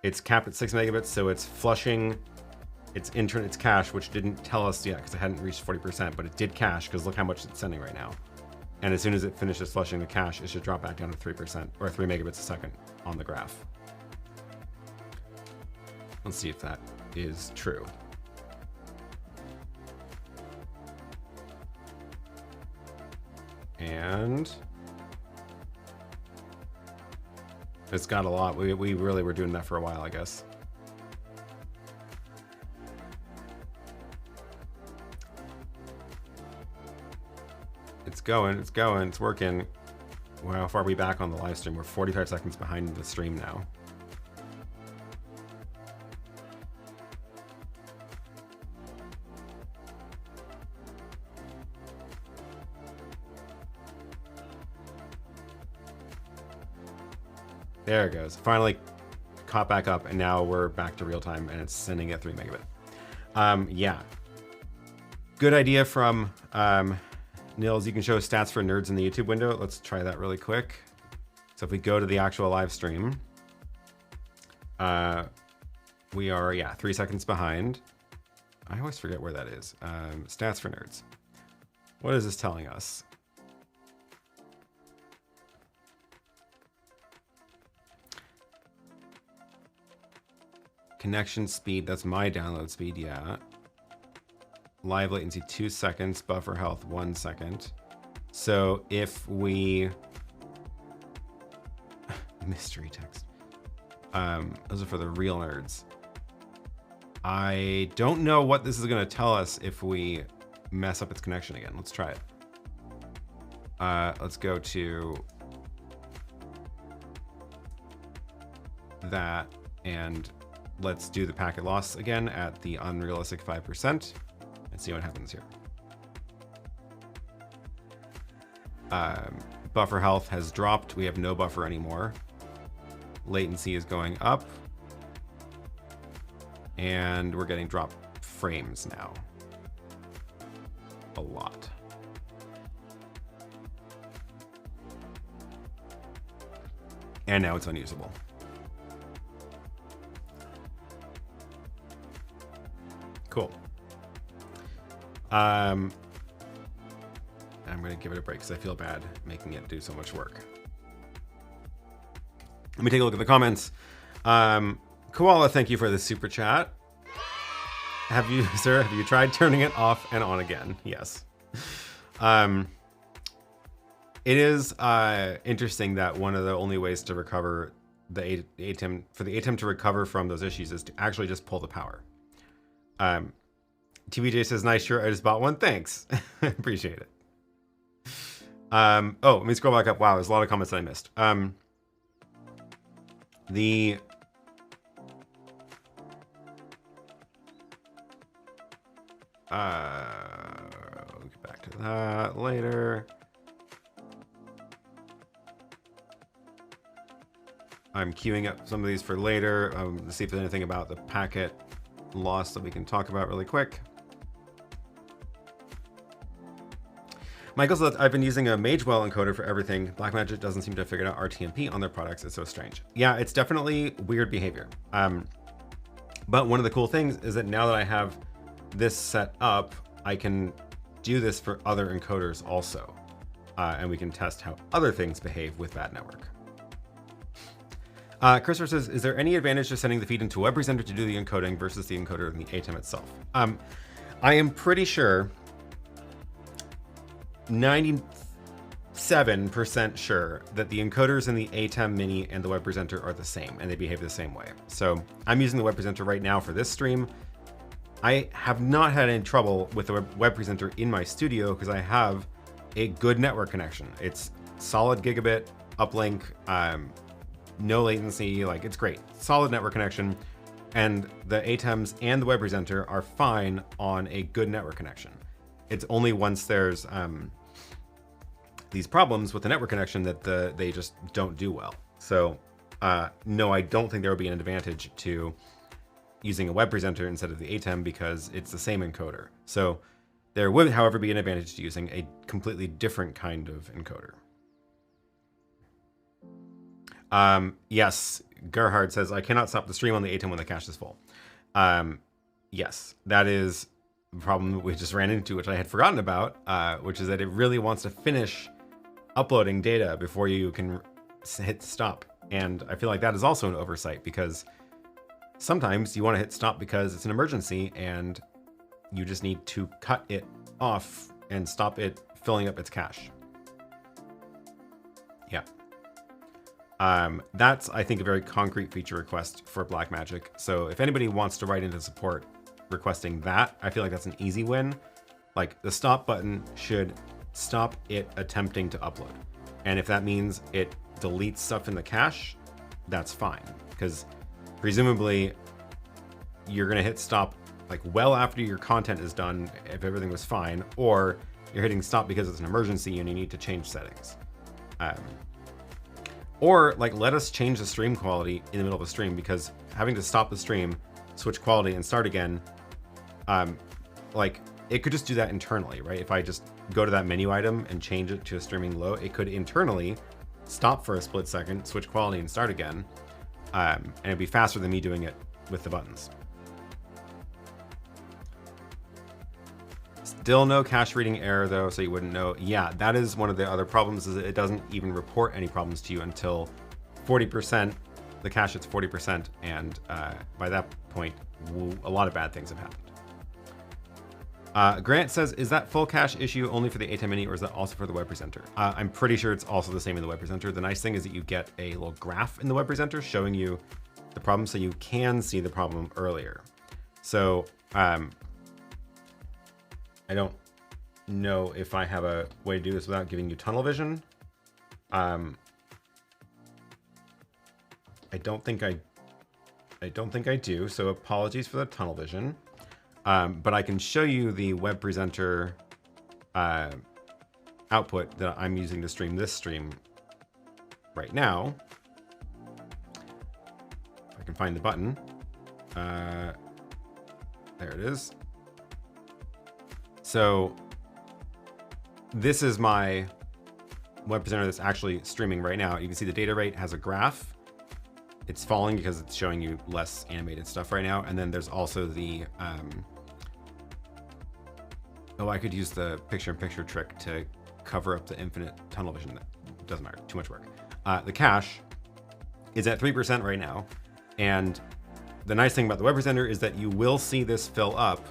It's capped at 6 megabits, so it's flushing its cache, which didn't tell us yet because it hadn't reached 40%, but it did cache because look how much it's sending right now. And as soon as it finishes flushing the cache, it should drop back down to 3% or 3 megabits a second on the graph. Let's see if that is true. And it's got a lot. We really were doing that for a while, I guess. It's going, it's working. Wow, how far are we back on the live stream? We're 45 seconds behind the stream now. There it goes. Finally caught back up, and now we're back to real time, and it's sending at 3 megabit. Yeah. Good idea from Nils. You can show stats for nerds in the YouTube window. Let's try that really quick. So if we go to the actual live stream, we are, yeah, 3 seconds behind. I always forget where that is. Stats for nerds. What is this telling us? Connection speed, that's my download speed, yeah. Live latency 2 seconds, buffer health 1 second. So if we mystery text, those are for the real nerds. I don't know what this is going to tell us if we mess up its connection again. Let's try it. Let's go to that and let's do the packet loss again at the unrealistic 5% and see what happens here. Buffer health has dropped. We have no buffer anymore. Latency is going up. And we're getting drop frames now. A lot. And now it's unusable. Cool. I'm going to give it a break because I feel bad making it do so much work. Let me take a look at the comments. Koala, thank you for the super chat. Have you, sir, have you tried turning it off and on again? Yes. It is interesting that one of the only ways to recover the ATEM, for the ATEM to recover from those issues is to actually just pull the power. TVJ says, nice shirt, I just bought one. Thanks. Appreciate it. Oh, let me scroll back up. Wow, there's a lot of comments that I missed. We'll get back to that later. I'm queuing up some of these for later. To see if there's anything about the packet loss that we can talk about really quick. Michael says, I've been using a Magewell encoder for everything. Blackmagic doesn't seem to have figured out RTMP on their products. It's so strange. Yeah, it's definitely weird behavior. But one of the cool things is that now that I have this set up, I can do this for other encoders also. And we can test how other things behave with that network. Christopher says, is there any advantage to sending the feed into a web presenter to do the encoding versus the encoder in the ATEM itself? I am pretty sure, 97% sure, that the encoders in the ATEM Mini and the web presenter are the same, and they behave the same way. So I'm using the web presenter right now for this stream. I have not had any trouble with the web presenter in my studio because I have a good network connection. It's solid gigabit uplink, no latency, like it's great. Solid network connection. And the ATEMs and the web presenter are fine on a good network connection. It's only once there's these problems with the network connection that they just don't do well. So no, I don't think there will be an advantage to using a web presenter instead of the ATEM because it's the same encoder. So there would, however, be an advantage to using a completely different kind of encoder. Yes, Gerhard says, I cannot stop the stream on the ATEM when the cache is full. Yes, that is a problem we just ran into, which I had forgotten about, which is that it really wants to finish uploading data before you can hit stop. And I feel like that is also an oversight because sometimes you want to hit stop because it's an emergency and you just need to cut it off and stop it filling up its cache. Yeah. That's, I think, a very concrete feature request for Blackmagic. So if anybody wants to write into support requesting that, I feel like that's an easy win. Like the stop button should stop it attempting to upload. And if that means it deletes stuff in the cache, that's fine. Because presumably you're going to hit stop like well after your content is done if everything was fine, or you're hitting stop because it's an emergency and you need to change settings. Or like let us change the stream quality in the middle of the stream, because having to stop the stream, switch quality and start again, like it could just do that internally, right? If I just go to that menu item and change it to a streaming low, it could internally stop for a split second, switch quality and start again. And it'd be faster than me doing it with the buttons. Still no cache reading error though, so you wouldn't know. Yeah, that is one of the other problems, is that it doesn't even report any problems to you until 40%, the cache hits 40%, and by that point, a lot of bad things have happened. Grant says, is that full cache issue only for the ATEM Mini, or is that also for the web presenter? I'm pretty sure it's also the same in the web presenter. The nice thing is that you get a little graph in the web presenter showing you the problem, so you can see the problem earlier. So I don't know if I have a way to do this without giving you tunnel vision. I don't think I do, so apologies for the tunnel vision. But I can show you the web presenter output that I'm using to stream this stream right now. If I can find the button. There it is. So this is my web presenter that's actually streaming right now. You can see the data rate has a graph. It's falling because it's showing you less animated stuff right now. And then there's also the, I could use the picture-in-picture trick to cover up the infinite tunnel vision. That doesn't matter, too much work. The cache is at 3% right now. And the nice thing about the web presenter is that you will see this fill up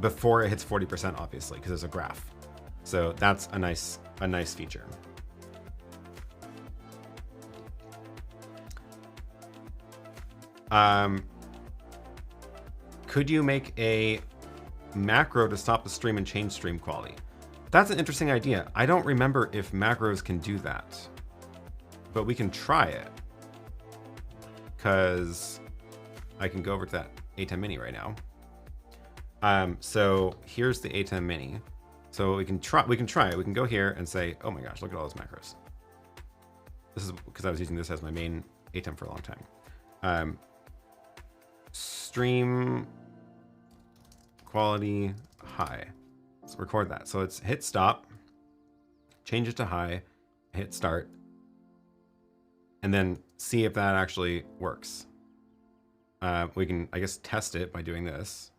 before it hits 40%, obviously, because there's a graph. So that's a nice feature. Could you make a macro to stop the stream and change stream quality? That's an interesting idea. I don't remember if macros can do that, but we can try it, because I can go over to that ATEM Mini right now. So here's the ATEM Mini. So we can try it. We can go here and say, oh my gosh, look at all those macros. This is because I was using this as my main ATEM for a long time. Stream quality high. Let's record that. So let's hit stop, change it to high, hit start, and then see if that actually works. We can, I guess, test it by doing this.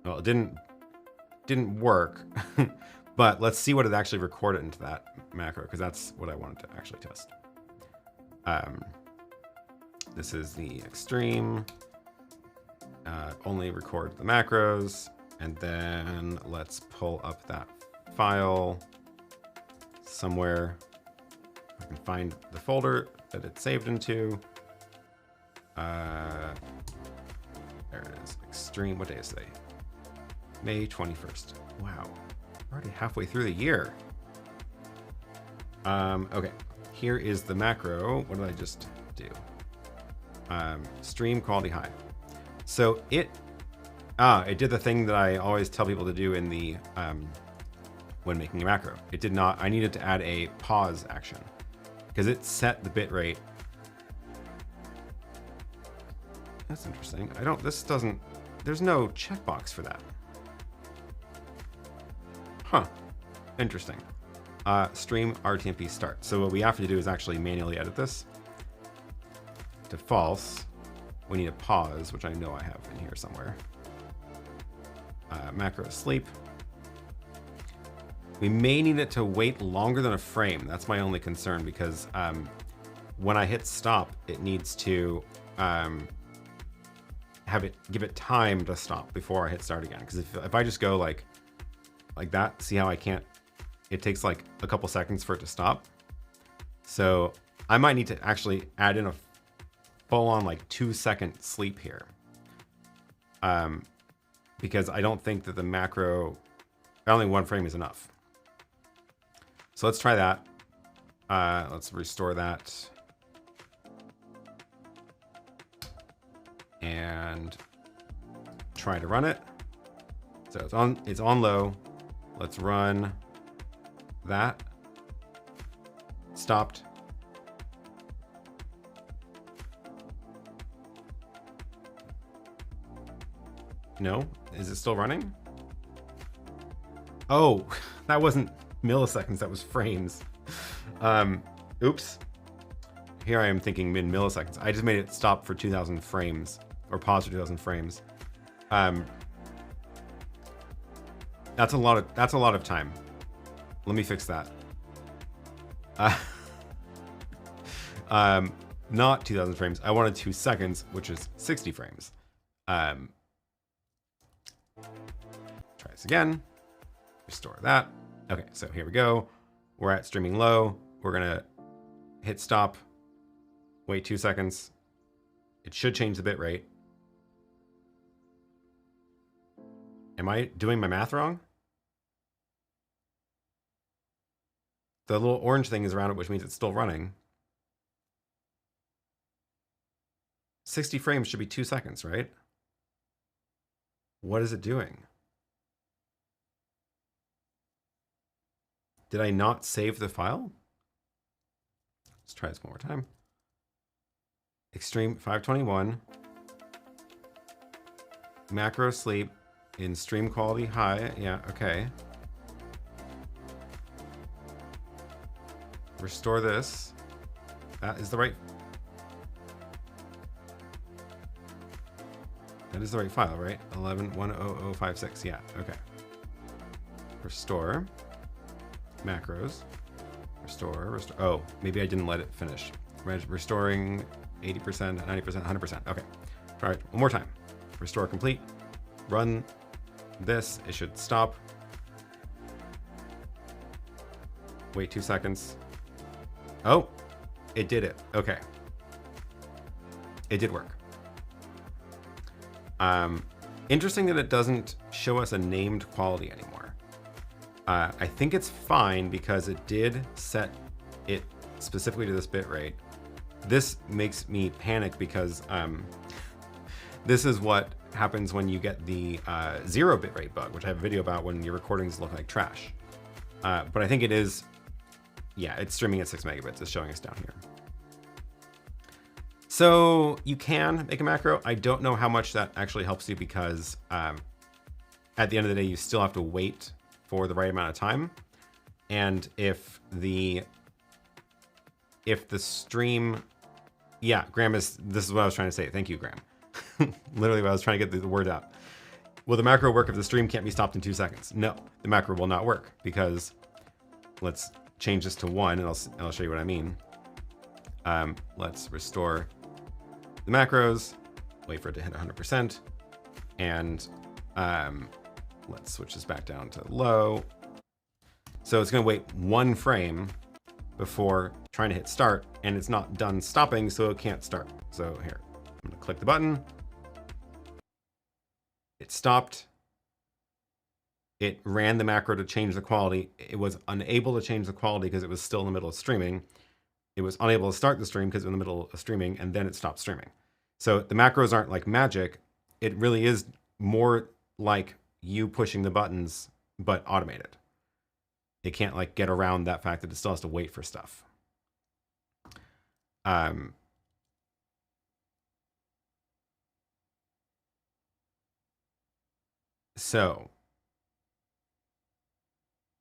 Well, it didn't work, But let's see what it actually recorded into that macro, because that's what I wanted to actually test. This is the Extreme. Only record the macros, and then let's pull up that file somewhere. I can find the folder that it's saved into. There it is. Extreme. What day is today? May 21st. Wow. We're already halfway through the year. Okay. Here is the macro. What did I just do? Stream quality high. So it did the thing that I always tell people to do in the when making a macro. It did not. I needed to add a pause action because it set the bit rate. That's interesting. There's no checkbox for that. Huh. Interesting. Stream RTMP start. So what we have to do is actually manually edit this to false. We need a pause, which I know I have in here somewhere. Macro sleep. We may need it to wait longer than a frame. That's my only concern, because when I hit stop, it needs to give it time to stop before I hit start again. Because if I just go like that, see how I can't? It takes like a couple seconds for it to stop. So I might need to actually add in a full-on like 2-second sleep here, because I don't think that the macro, only one frame is enough. So let's try that. Let's restore that and try to run it. So it's on low. Let's run that. Stopped. No, is it still running? Oh, that wasn't milliseconds, that was frames. Oops. Here I am thinking in milliseconds. I just made it stop for 2000 frames, or pause for 2000 frames. That's a lot of time. Let me fix that. Not 2000 frames. I wanted 2 seconds, which is 60 frames. Try this again. Restore that. Okay, so here we go. We're at streaming low. We're gonna hit stop. Wait 2 seconds. It should change the bit rate. Am I doing my math wrong? The little orange thing is around it, which means it's still running. 60 frames should be 2 seconds, right? What is it doing? Did I not save the file? Let's try this one more time. Extreme 521. Macro sleep in stream quality high. Yeah, okay. Restore this. That is the right. That is the right file, right? 11.10056. Yeah, okay. Restore. Macros. Restore. Oh, maybe I didn't let it finish. Restoring 80%, 90%, 100%. Okay. All right, one more time. Restore complete. Run this. It should stop. Wait 2 seconds. Oh, it did it. Okay. It did work. Interesting that it doesn't show us a named quality anymore. I think it's fine because it did set it specifically to this bit rate. This makes me panic because this is what happens when you get the 0 bitrate bug, which I have a video about when your recordings look like trash. But I think it is, yeah, it's streaming at 6 megabits. It's showing us down here. So you can make a macro. I don't know how much that actually helps you because at the end of the day, you still have to wait for the right amount of time. And if the stream, yeah, Graham this is what I was trying to say. Thank you, Graham. Literally what I was trying to get the word out. will the macro work if the stream can't be stopped in 2 seconds? No, the macro will not work because let's change this to 1 and I'll show you what I mean. Let's restore the macros, wait for it to hit 100%, and let's switch this back down to low. So it's gonna wait 1 frame before trying to hit start, and it's not done stopping, so it can't start. So here, I'm gonna click the button. It stopped. It ran the macro to change the quality. It was unable to change the quality because it was still in the middle of streaming. It was unable to start the stream because it was in the middle of streaming, and then it stopped streaming. So the macros aren't like magic. It really is more like you pushing the buttons, but automated. It can't like get around that fact that it still has to wait for stuff. So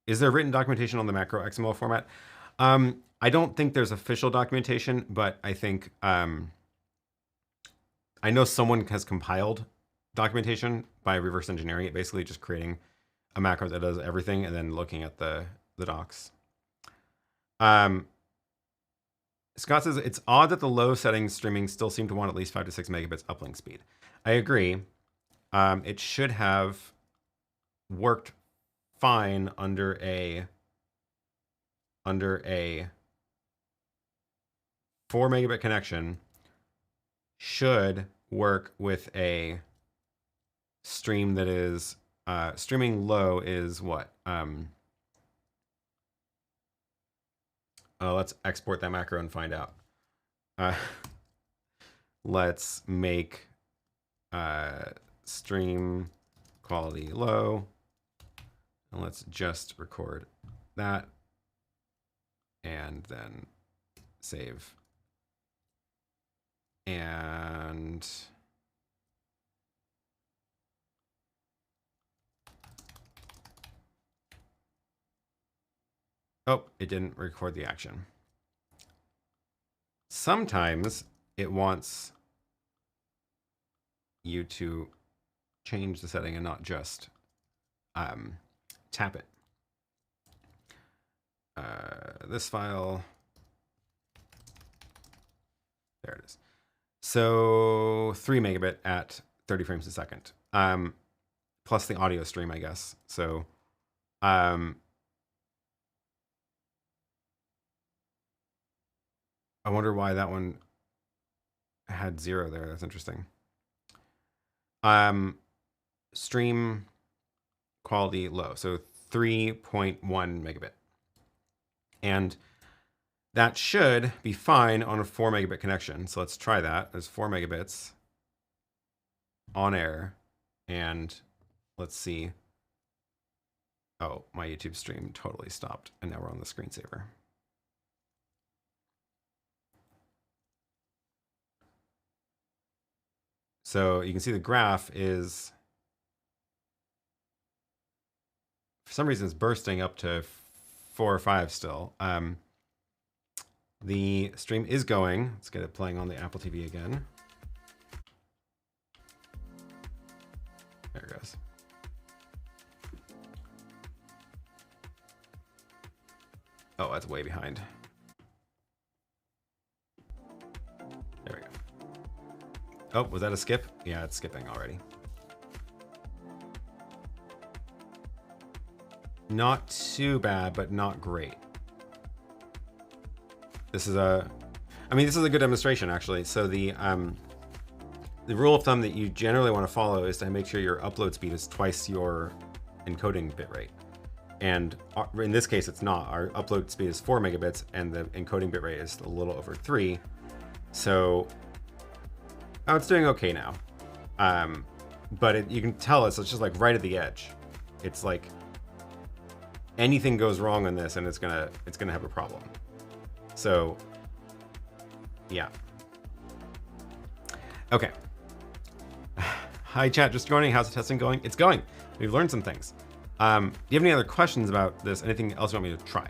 is there written documentation on the macro XML format? I don't think there's official documentation, but I think I know someone has compiled documentation by reverse engineering it, basically just creating a macro that does everything and then looking at the docs. Scott says, it's odd that the low settings streaming still seem to want at least 5 to 6 megabits uplink speed. I agree. It should have worked fine under a 4 megabit connection. Should work with a stream that is streaming low is what? Let's export that macro and find out. Let's make stream quality low, and let's just record that and then save. And oh, it didn't record the action. Sometimes it wants you to change the setting and not just tap it. This file, there it is. So 3 megabit at 30 frames a second, plus the audio stream, I guess. So I wonder why that one had 0 there. That's interesting. Stream quality low, so 3.1 megabit. And that should be fine on a 4 megabit connection. So let's try that. There's 4 megabits on air. And let's see. Oh, my YouTube stream totally stopped. And now we're on the screensaver. So you can see the graph is, for some reason, it's bursting up to 4 or 5 still. The stream is going. Let's get it playing on the Apple TV again. There it goes. Oh, that's way behind. There we go. Oh, was that a skip? Yeah, it's skipping already. Not too bad, but not great. This is a, I mean, this is a good demonstration actually. So the rule of thumb that you generally want to follow is to make sure your upload speed is twice your encoding bitrate. And in this case, it's not. Our upload speed is 4 megabits and the encoding bitrate is a little over 3. So, oh, it's doing okay now. But you can tell it's just like right at the edge. It's like anything goes wrong on this and it's gonna have a problem. So, yeah. Okay. Hi chat, just joining. How's the testing going? It's going. We've learned some things. Do you have any other questions about this? Anything else you want me to try?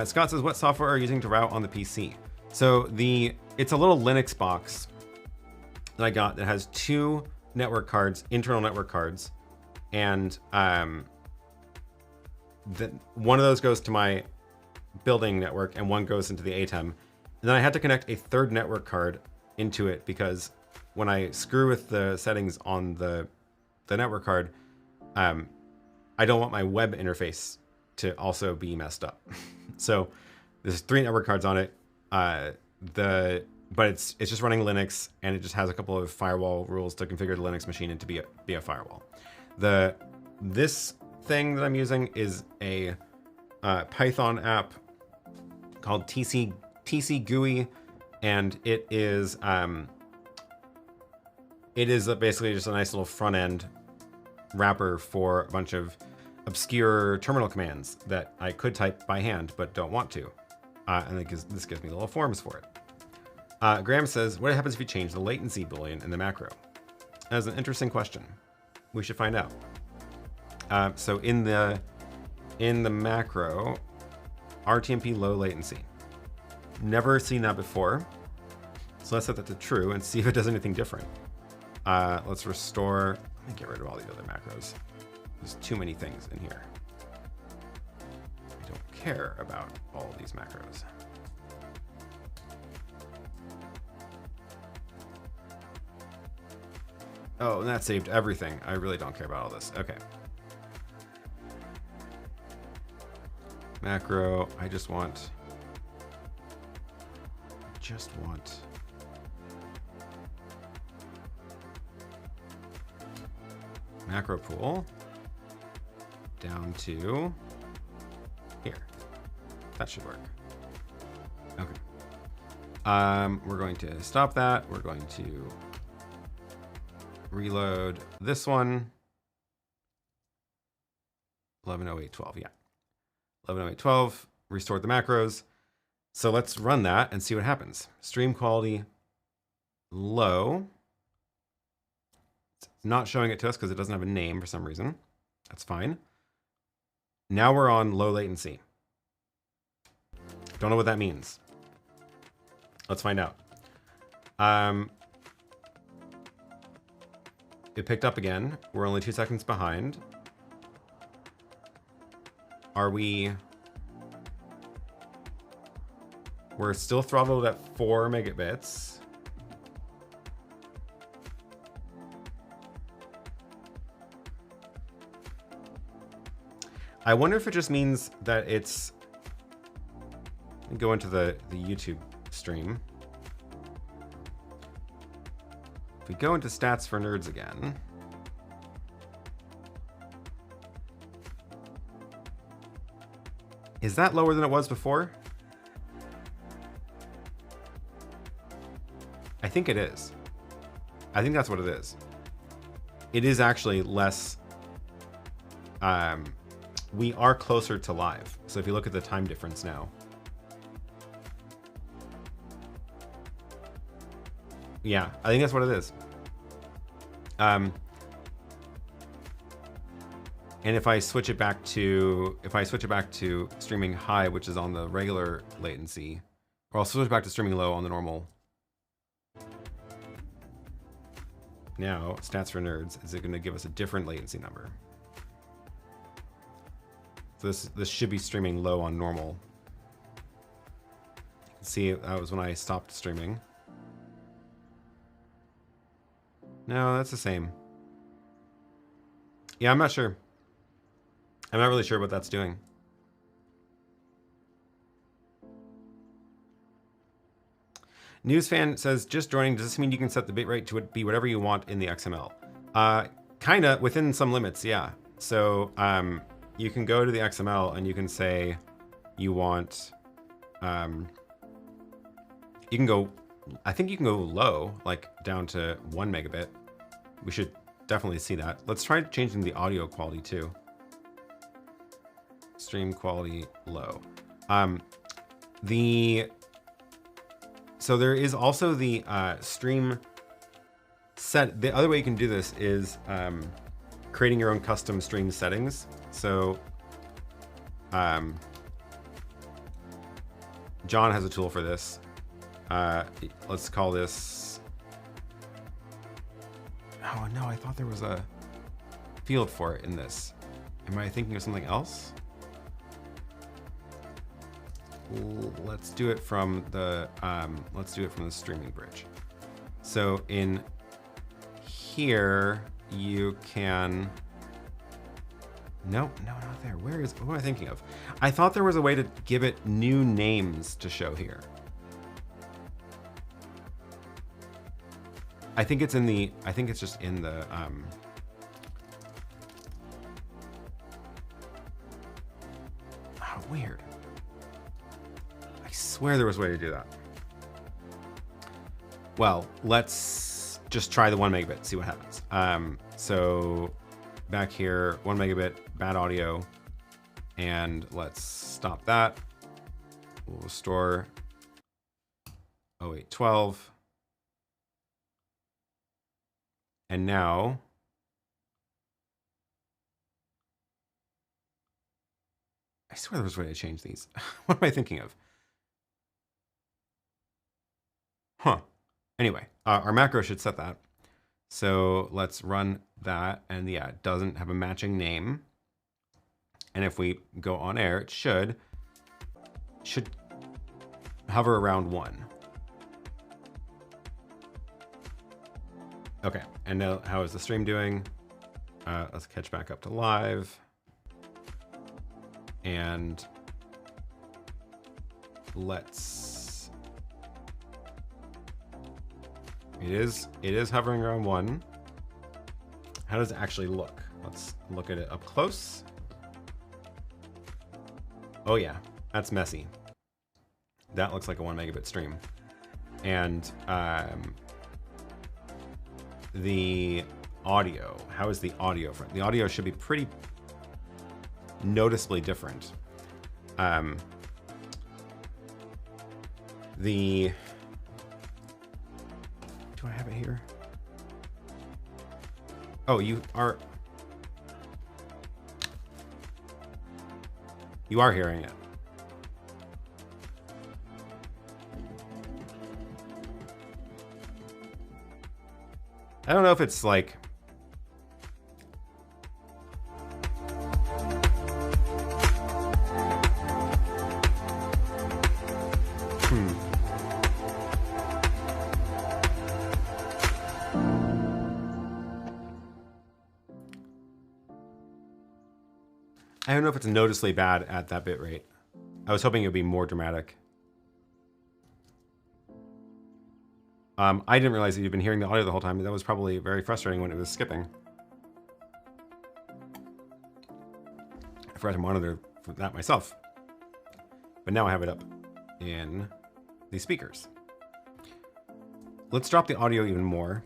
Scott says, what software are you using to route on the PC? So it's a little Linux box that I got that has 2 network cards, internal network cards, and one of those goes to my building network and one goes into the ATEM. And then I had to connect a third network card into it because when I screw with the settings on the network card, I don't want my web interface to also be messed up. So there's 3 network cards on it. But it's just running Linux, and it just has a couple of firewall rules to configure the Linux machine and to be a firewall. This thing that I'm using is a Python app called TC GUI, and it is basically just a nice little front end wrapper for a bunch of obscure terminal commands that I could type by hand but don't want to. And this gives me little forms for it. Graham says, what happens if you change the latency boolean in the macro? That's an interesting question. We should find out. So in the macro, RTMP low latency. Never seen that before. So let's set that to true and see if it does anything different. Let's restore. Let me get rid of all the other macros. There's too many things in here. I don't care about all these macros. Oh, and that saved everything. I really don't care about all this. Okay. Macro, I just want macro pool down to here. That should work. Okay. We're going to stop that. We're going to reload this one. 110812, yeah. 110812, restored the macros. So let's run that and see what happens. Stream quality low. It's not showing it to us because it doesn't have a name for some reason. That's fine. Now we're on low latency. Don't know what that means. Let's find out. It picked up again. We're only 2 seconds behind. We're still throttled at 4 megabits. I wonder if it just means that it's... Let me go into the YouTube stream. If we go into stats for nerds again. Is that lower than it was before? I think it is. I think that's what it is. It is actually less. We are closer to live. So if you look at the time difference now. Yeah, I think that's what it is. And if I switch it back to streaming high, which is on the regular latency, or I'll switch it back to streaming low on the normal. Now, stats for nerds, is it going to give us a different latency number? So this should be streaming low on normal. You can see that was when I stopped streaming. No, that's the same. Yeah, I'm not sure. I'm not really sure what that's doing. Newsfan says, just joining, does this mean you can set the bitrate to be whatever you want in the XML? Kinda, within some limits, yeah. So you can go to the XML and you can say you want, you can go, I think you can go low, like down to 1 megabit. We should definitely see that. Let's try changing the audio quality too. Stream quality low. So there is also the stream set. The other way you can do this is creating your own custom stream settings. So John has a tool for this. Let's call this. Oh no, I thought there was a. field for it in this. Am I thinking of something else? Let's do it from the streaming bridge. So in here you can. No, not there. What am I thinking of? I thought there was a way to give it new names to show here. I think it's just in the, oh, weird. I swear there was a way to do that. Well, let's just try the 1 megabit, see what happens. So back here, 1 megabit, bad audio, and let's stop that. We'll restore 0812. And now, I swear there was a way to change these. What am I thinking of? Huh. Anyway, our macro should set that. So let's run that. And yeah, it doesn't have a matching name. And if we go on air, it should hover around 1. Okay, and now how is the stream doing? Let's catch back up to live. And let's, it is hovering around 1. How does it actually look? Let's look at it up close. Oh yeah, that's messy. That looks like a 1 megabit stream. And the audio, how is the audio from? The audio should be pretty noticeably different. Do I have it here? Oh, you are hearing it. I don't know if it's like, I don't know if it's noticeably bad at that bit rate. I was hoping it would be more dramatic. I didn't realize that you've been hearing the audio the whole time. That was probably very frustrating when it was skipping. I forgot to monitor that myself. But now I have it up in the speakers. Let's drop the audio even more.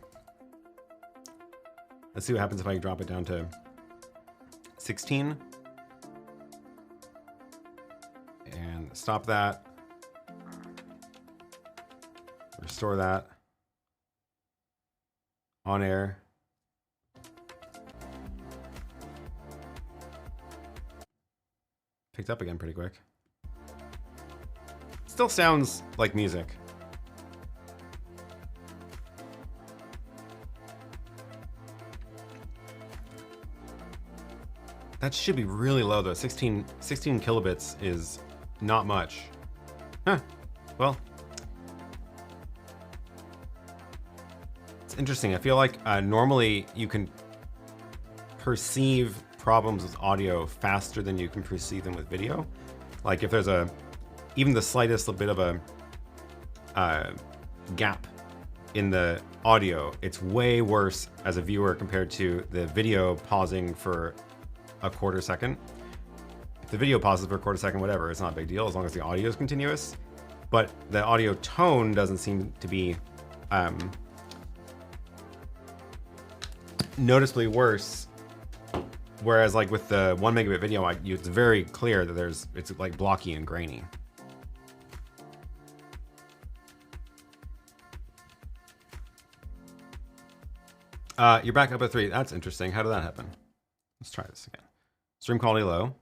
Let's see what happens if I drop it down to 16. And stop that. Restore that. On air. Picked up again pretty quick. Still sounds like music. That should be really low though. 16 kilobits is not much. Huh. Well. It's interesting. I feel like normally you can perceive problems with audio faster than you can perceive them with video. Like if there's even the slightest bit of a gap in the audio, it's way worse as a viewer compared to the video pausing for a quarter second. If the video pauses for a quarter second, whatever, it's not a big deal as long as the audio is continuous. But the audio tone doesn't seem to be noticeably worse. Whereas like with the 1 megabit video, it's very clear that it's like blocky and grainy. You're back up at 3. That's interesting. How did that happen? Let's try this again. Stream quality low.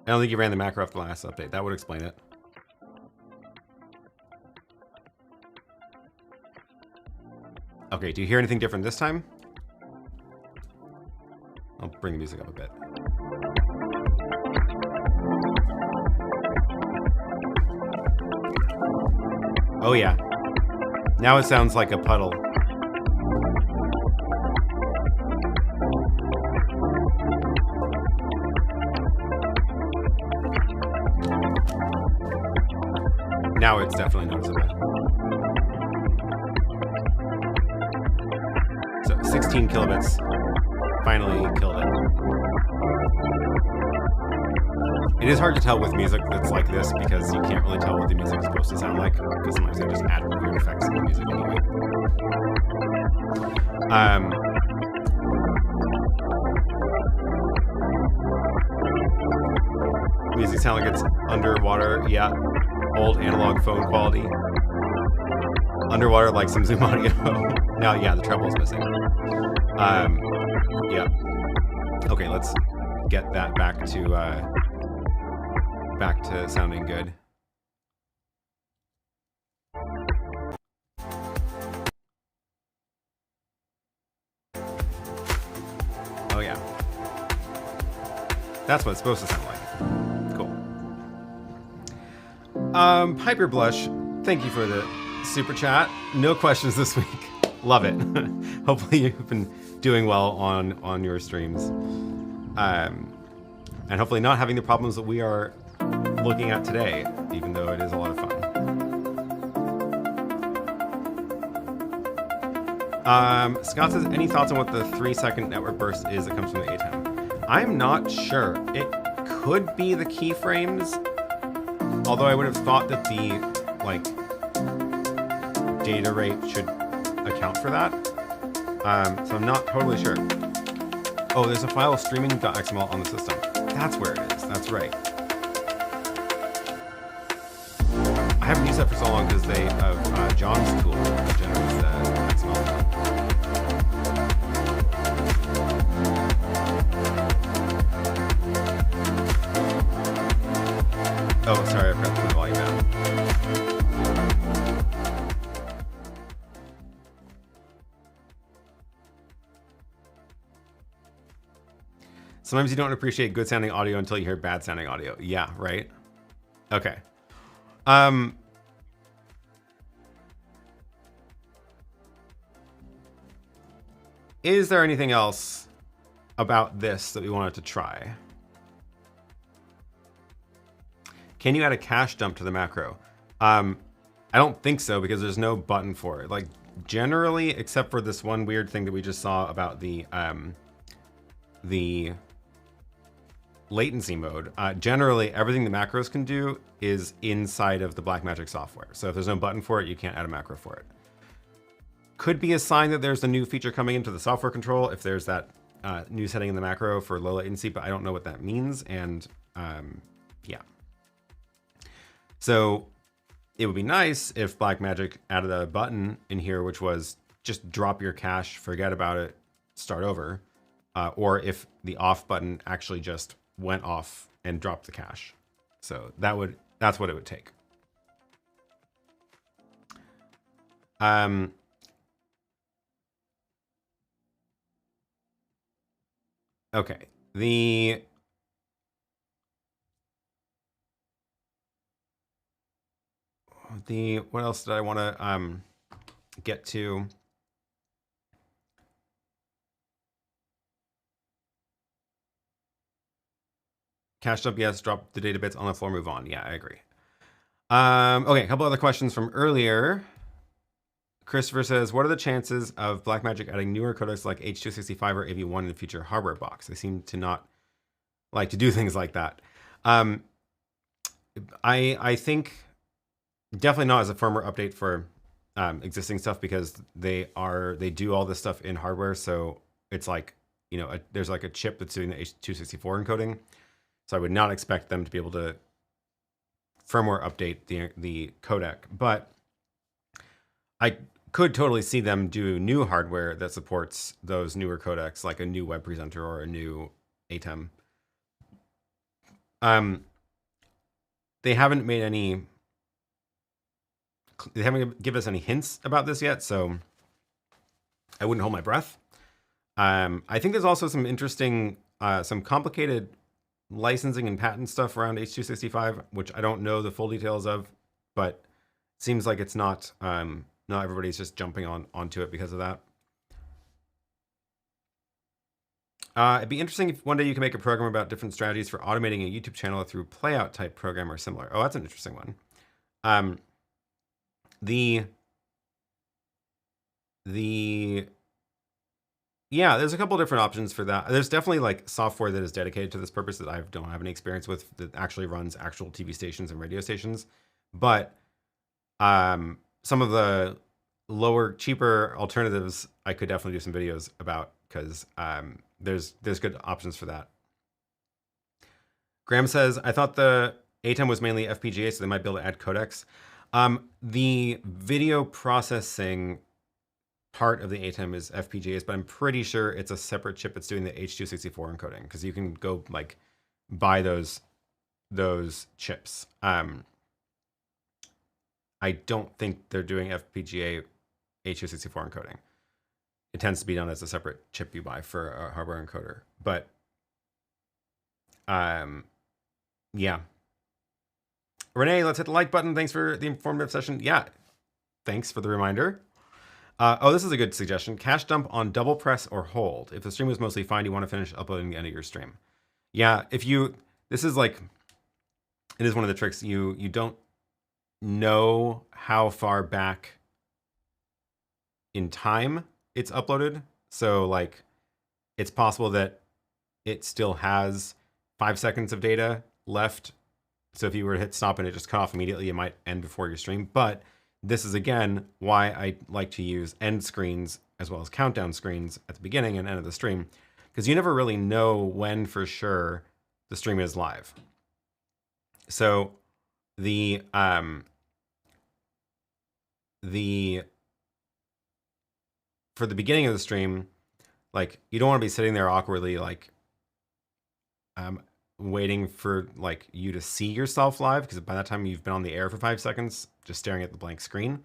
I don't think you ran the macro off the last update. That would explain it. Okay, do you hear anything different this time? I'll bring the music up a bit. Oh yeah. Now it sounds like a puddle. Now it's definitely noticeable. So 16 kilobits finally killed it. It is hard to tell with music that's like this because you can't really tell what the music is supposed to sound like because sometimes they just add weird effects in the music anyway. Music sound like it's underwater, yeah. Old analog phone quality. Underwater like some Zoom audio. Now, yeah, the treble is missing. Yeah. Okay, let's get that back to sounding good. Oh yeah. That's what it's supposed to sound like. Piper Blush, thank you for the super chat. No questions this week. Love it. Hopefully you've been doing well on your streams. And hopefully not having the problems that we are looking at today, even though it is a lot of fun. Scott says, any thoughts on what the 3-second network burst is that comes from the ATEM? I'm not sure. It could be the keyframes. Although I would have thought that the data rate should account for that. So I'm not totally sure. Oh, there's a file streaming.xml on the system. That's where it is. That's right. I haven't used that for so long because they have John's tool that generates the XML. Oh, sorry, I forgot to turn the volume down. Sometimes you don't appreciate good sounding audio until you hear bad sounding audio. Yeah, right? Okay. Is there anything else about this that we wanted to try? Can you add a cache dump to the macro? I don't think so because there's no button for it. Like generally, except for this one weird thing that we just saw about the latency mode, generally everything the macros can do is inside of the Blackmagic software. So if there's no button for it, you can't add a macro for it. Could be a sign that there's a new feature coming into the software control if there's that new setting in the macro for low latency, but I don't know what that means. And yeah. So it would be nice if Blackmagic added a button in here, which was just drop your cache, forget about it, start over. Or if the off button actually just went off and dropped the cache. So that's what it would take. Okay, what else did I want to get to? Cache up, yes. Drop the data bits on the floor, move on. Yeah, I agree. Okay, a couple other questions from earlier. Christopher says, what are the chances of Blackmagic adding newer codecs like H.265 or AV1 in the future hardware box? They seem to not like to do things like that. I think definitely not as a firmware update for existing stuff because they do all this stuff in hardware. So it's like, you know, there's like a chip that's doing the H.264 encoding. So I would not expect them to be able to firmware update the codec, but I could totally see them do new hardware that supports those newer codecs, like a new web presenter or a new ATEM. They haven't given us any hints about this yet, so I wouldn't hold my breath. I think there's also some interesting, some complicated licensing and patent stuff around H.265, which I don't know the full details of, but it seems like it's not, not everybody's just jumping onto it because of that. It'd be interesting if one day you can make a program about different strategies for automating a YouTube channel through playout type program or similar. Oh, that's an interesting one. Yeah, there's a couple different options for that. There's definitely like software that is dedicated to this purpose that I don't have any experience with that actually runs actual TV stations and radio stations. But some of the lower, cheaper alternatives, I could definitely do some videos about because there's good options for that. Graham says, I thought the ATEM was mainly FPGA, so they might be able to add codecs. The video processing part of the ATEM is FPGAs, but I'm pretty sure it's a separate chip that's doing the H.264 encoding because you can go like buy those chips. I don't think they're doing FPGA H.264 encoding. It tends to be done as a separate chip you buy for a hardware encoder. But yeah. Renee, let's hit the like button. Thanks for the informative session. Yeah, thanks for the reminder. Oh, this is a good suggestion. Cache dump on double press or hold. If the stream was mostly fine, you want to finish uploading the end of your stream. Yeah, this is like, it is one of the tricks. You don't know how far back in time it's uploaded. So like, it's possible that it still has 5 seconds of data left. So if you were to hit stop and it just cut off immediately, it might end before your stream. But this is, again, why I like to use end screens as well as countdown screens at the beginning and end of the stream, because you never really know when for sure the stream is live. So for the beginning of the stream, like, you don't want to be sitting there awkwardly, like, waiting for like you to see yourself live, because by that time you've been on the air for 5 seconds just staring at the blank screen.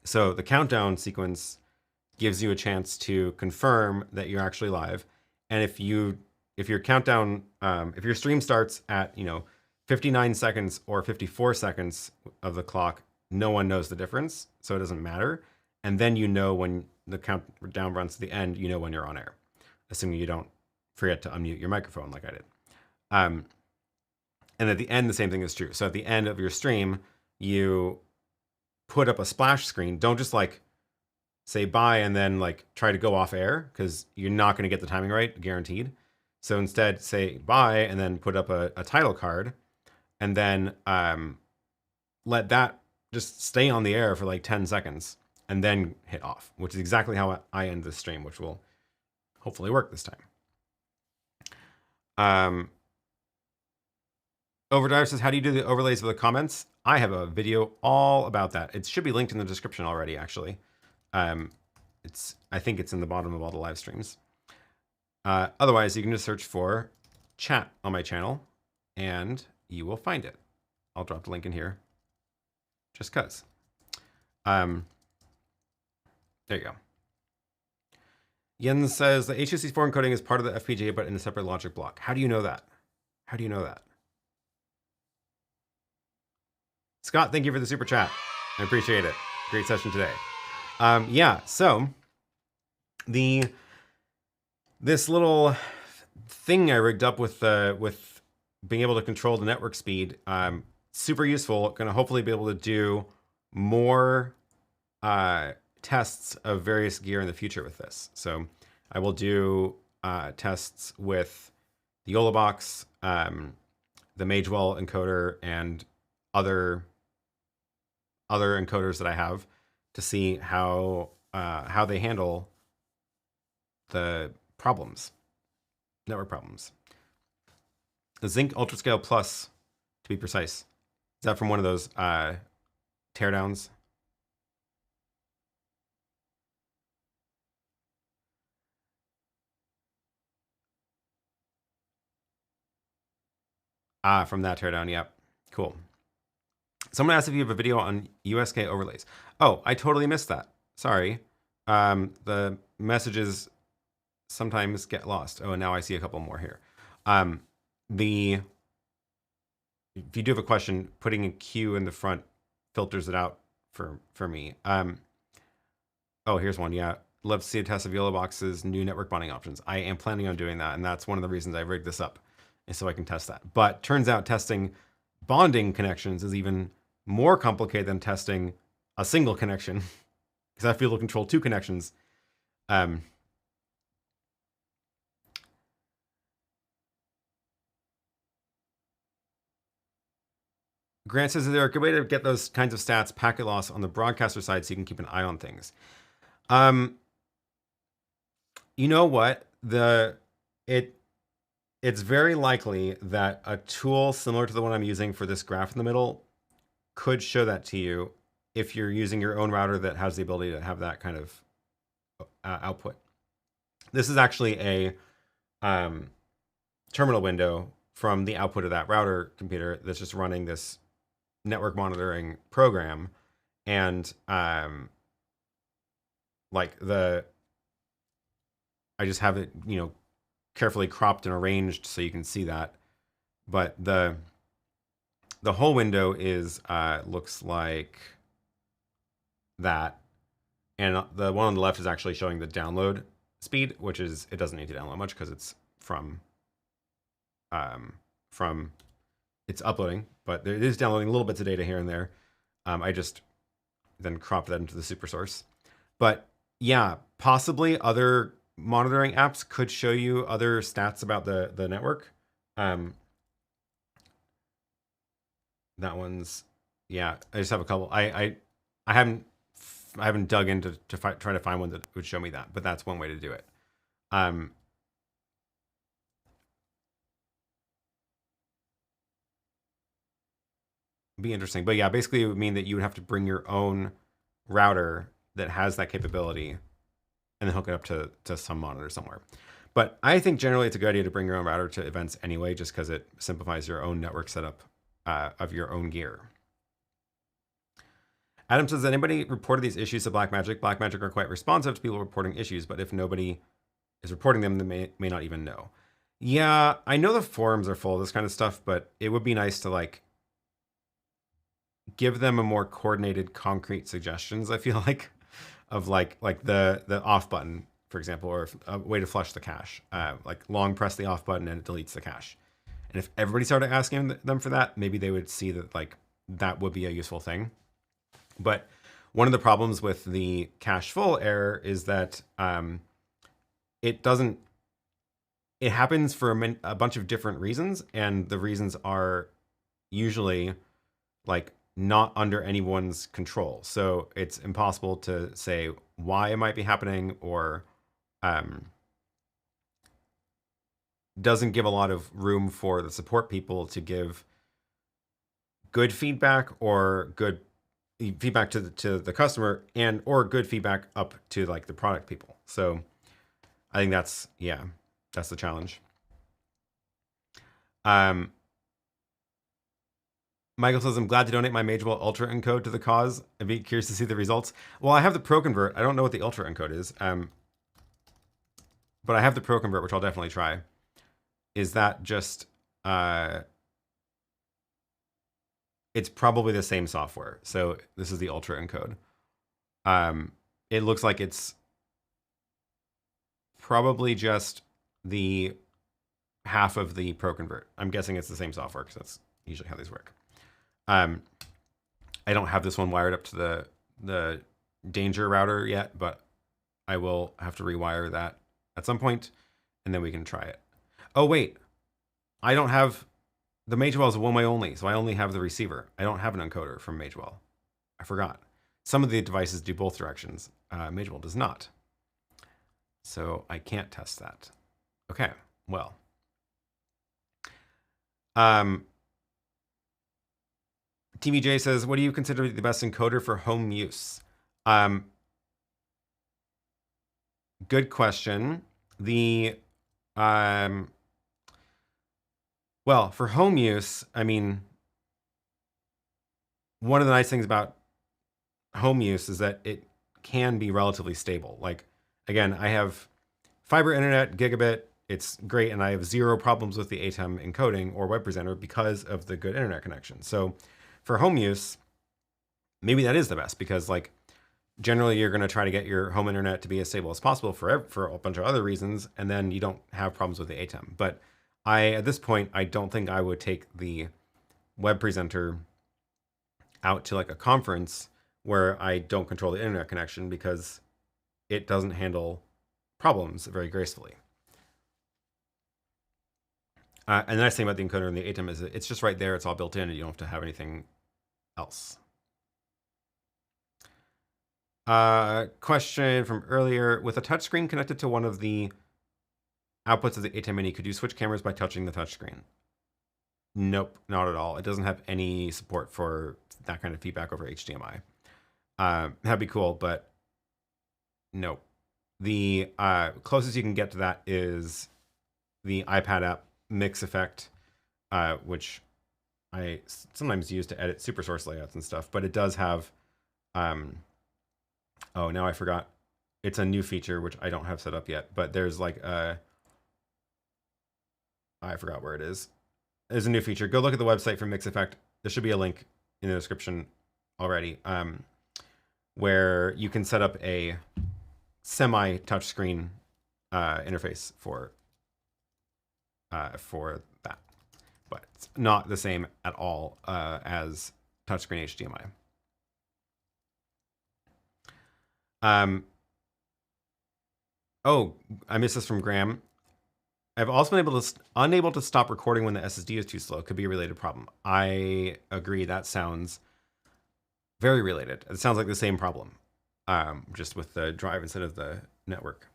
So the countdown sequence gives you a chance to confirm that you're actually live. And if your countdown, if your stream starts at 59 seconds or 54 seconds of the clock, no one knows the difference, so it doesn't matter. And then when the countdown runs to the end, when you're on air, assuming you don't forget to unmute your microphone like I did. And at the end, the same thing is true. So at the end of your stream, you put up a splash screen. Don't just like say bye and then like try to go off air, because you're not going to get the timing right, guaranteed. So instead, say bye and then put up a title card, and then let that just stay on the air for like 10 seconds and then hit off, which is exactly how I end the stream, which will hopefully work this time. Overdrive says, how do you do the overlays of the comments? I have a video all about that. It should be linked in the description already, actually. I think it's in the bottom of all the live streams. Otherwise, you can just search for chat on my channel and you will find it. I'll drop the link in here just because. There you go. Jens says the H.264 encoding is part of the FPGA, but in a separate logic block. How do you know that? How do you know that? Scott, thank you for the super chat. I appreciate it. Great session today. Yeah, so this little thing I rigged up with being able to control the network speed, super useful. Going to hopefully be able to do more tests of various gear in the future with this. So I will do tests with the Yolobox, the Magewell encoder, and other encoders that I have to see how they handle the problems, network problems. The Zinc Ultrascale Plus, to be precise. Is that from one of those teardowns? From that teardown, yep. Cool. Someone asked if you have a video on USK overlays. Oh, I totally missed that. Sorry. The messages sometimes get lost. Oh, and now I see a couple more here. If you do have a question, putting a Q in the front filters it out for me. Oh, here's one. Yeah, love to see a test of Yolobox's new network bonding options. I am planning on doing that, and that's one of the reasons I rigged this up, is so I can test that. But turns out testing bonding connections is even more complicated than testing a single connection, because I have to be able to control two connections. Grant says, is there a good way to get those kinds of stats, packet loss, on the broadcaster side so you can keep an eye on things? You know what? It's very likely that a tool similar to the one I'm using for this graph in the middle could show that to you if you're using your own router that has the ability to have that kind of output. This is actually a terminal window from the output of that router computer that's just running this network monitoring program, and like I just have it, carefully cropped and arranged so you can see that. But the whole window is looks like that, and the one on the left is actually showing the download speed, which is, it doesn't need to download much because it's from it's uploading, but it is downloading little bits of data here and there. I just then crop that into the super source. But yeah, possibly other monitoring apps could show you other stats about the network. That one's, yeah, I just have a couple. I haven't dug into try to find one that would show me that, but that's one way to do it. Be interesting. But yeah, basically it would mean that you would have to bring your own router that has that capability and then hook it up to some monitor somewhere. But I think generally it's a good idea to bring your own router to events anyway, just because it simplifies your own network setup of your own gear. Adam says, anybody reported these issues to Blackmagic? Blackmagic are quite responsive to people reporting issues, but if nobody is reporting them, they may not even know. Yeah, I know the forums are full of this kind of stuff, but it would be nice to give them a more coordinated, concrete suggestions, I feel like, of like the off button, for example, or a way to flush the cache. Like long press the off button and it deletes the cache. And if everybody started asking them for that, maybe they would see that that would be a useful thing. But one of the problems with the cache full error is that it happens for a bunch of different reasons, and the reasons are usually not under anyone's control. So it's impossible to say why it might be happening, or doesn't give a lot of room for the support people to give good feedback, or good feedback to the customer, and or good feedback up to the product people. So I think that's the challenge. Michael says, I'm glad to donate my Magewell Ultra encode to the cause. I'd be curious to see the results. Well, I have the Pro Convert. I don't know what the Ultra encode is. But I have the Pro Convert, which I'll definitely try. Is that just, it's probably the same software. So this is the Ultra encode. It looks like it's probably just the half of the Pro Convert. I'm guessing it's the same software because that's usually how these work. I don't have this one wired up to the danger router yet, but I will have to rewire that at some point, and then we can try it. Oh wait, I don't have, the Magewell is one way only, so I only have the receiver. I don't have an encoder from Magewell. I forgot. Some of the devices do both directions. Magewell does not. So I can't test that. Okay, well. TBJ says, what do you consider the best encoder for home use? Good question. Well, for home use, I mean, one of the nice things about home use is that it can be relatively stable. Like, again, I have fiber internet, gigabit. It's great, and I have zero problems with the ATEM encoding or web presenter because of the good internet connection. So for home use, maybe that is the best, because like generally you're going to try to get your home internet to be as stable as possible for a bunch of other reasons, and then you don't have problems with the ATEM. But at this point, I don't think I would take the web presenter out to like a conference where I don't control the internet connection, because it doesn't handle problems very gracefully. And the nice thing about the encoder and the ATEM is it's just right there. It's all built in, and you don't have to have anything else. Question from earlier. With a touchscreen connected to one of the outputs of the ATEM Mini, could you switch cameras by touching the touchscreen? Nope, not at all. It doesn't have any support for that kind of feedback over HDMI. That'd be cool, but nope. The closest you can get to that is the iPad app Mix Effect, which I sometimes use to edit SuperSource layouts and stuff, but it does have, oh, now I forgot. It's a new feature, which I don't have set up yet, but there's like I forgot where it is. There's a new feature. Go look at the website for Mix Effect. There should be a link in the description already, where you can set up a semi-touchscreen interface for that, but it's not the same at all as touchscreen HDMI. Oh, I missed this from Graham. I've also been unable to stop recording when the SSD is too slow. Could be a related problem. I agree. That sounds very related. It sounds like the same problem, just with the drive instead of the network.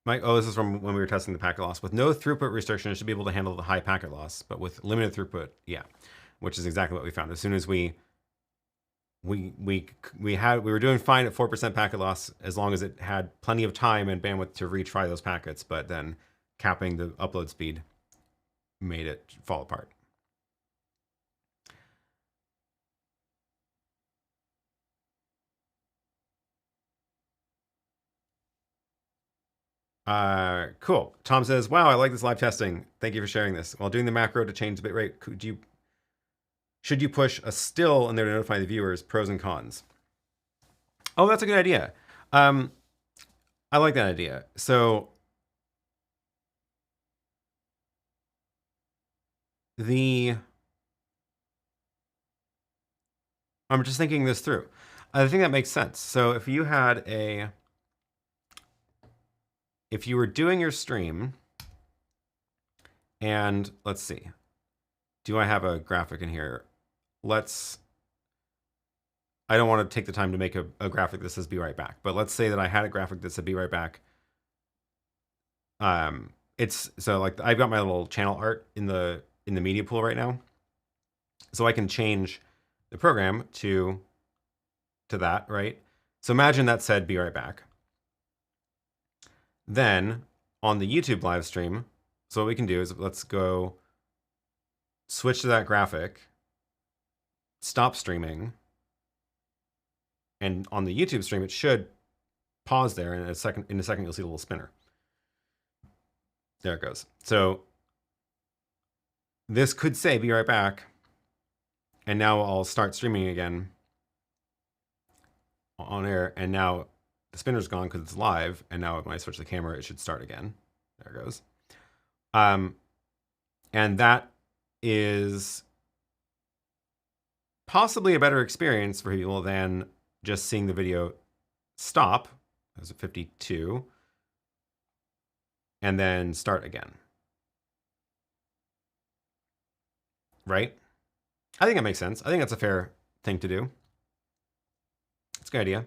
Mike, oh, this is from when we were testing the packet loss. With no throughput restriction, it should be able to handle the high packet loss, but with limited throughput, yeah, which is exactly what we found. As soon as we were doing fine at 4% packet loss, as long as it had plenty of time and bandwidth to retry those packets, but then capping the upload speed made it fall apart. Cool. Tom says, wow, I like this live testing. Thank you for sharing this. While doing the macro to change the bitrate, should you push a still in there to notify the viewers, pros and cons? Oh, that's a good idea. I like that idea. So I'm just thinking this through. I think that makes sense. So if you had if you were doing your stream, and let's see, do I have a graphic in here? I don't want to take the time to make a graphic that says be right back, but let's say that I had a graphic that said be right back. It's so like I've got my little channel art in the media pool right now. So I can change the program to that, right? So imagine that said be right back. Then on the YouTube live stream, so what we can do is let's go switch to that graphic, stop streaming, and on the YouTube stream it should pause there, and in a second you'll see the little spinner. There it goes. So this could say be right back, and now I'll start streaming again on air, and now the spinner's gone because it's live, and now when I switch the camera, it should start again. There it goes. And that is possibly a better experience for people than just seeing the video stop, as a 52, and then start again. Right? I think that makes sense. I think that's a fair thing to do. It's a good idea.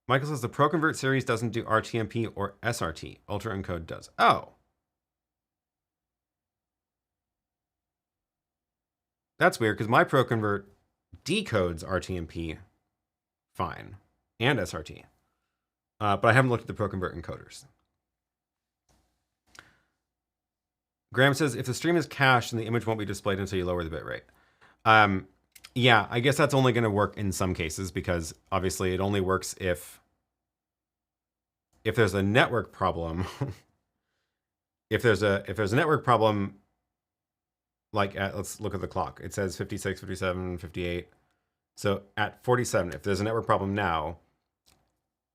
Michael says the ProConvert series doesn't do RTMP or SRT. Ultra Encode does. Oh. That's weird, because my ProConvert decodes RTMP fine and SRT. But I haven't looked at the ProConvert encoders. Graham says, if the stream is cached, then the image won't be displayed until you lower the bitrate. Yeah, I guess that's only going to work in some cases, because obviously it only works if there's a network problem. if there's a network problem, like let's look at the clock. It says 56, 57, 58. So at 47, if there's a network problem now,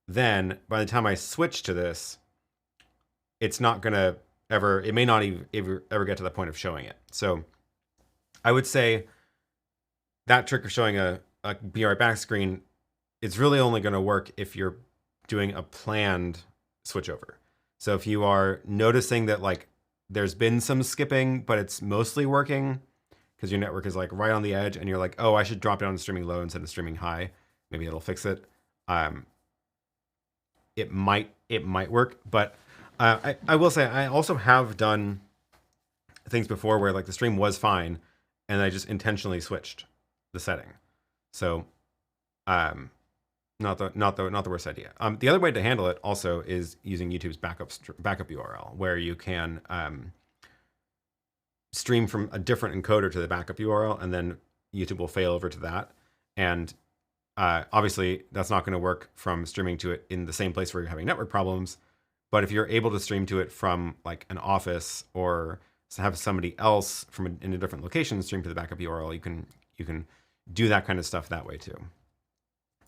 then by the time I switch to this, it's not going to ever, it may not even ever get to the point of showing it. So I would say that trick of showing a be right back screen, it's really only going to work if you're doing a planned switchover. So if you are noticing that like there's been some skipping, but it's mostly working because your network is like right on the edge, and you're like, oh, I should drop down to streaming low instead of streaming high. Maybe it'll fix it. It might work, but I will say I also have done things before where like the stream was fine, and I just intentionally switched the setting. So, not the worst idea. The other way to handle it also is using YouTube's backup URL, where you can stream from a different encoder to the backup URL, and then YouTube will fail over to that. And obviously, that's not going to work from streaming to it in the same place where you're having network problems. But if you're able to stream to it from like an office, or have somebody else from in a different location stream to the backup URL, you can do that kind of stuff that way too,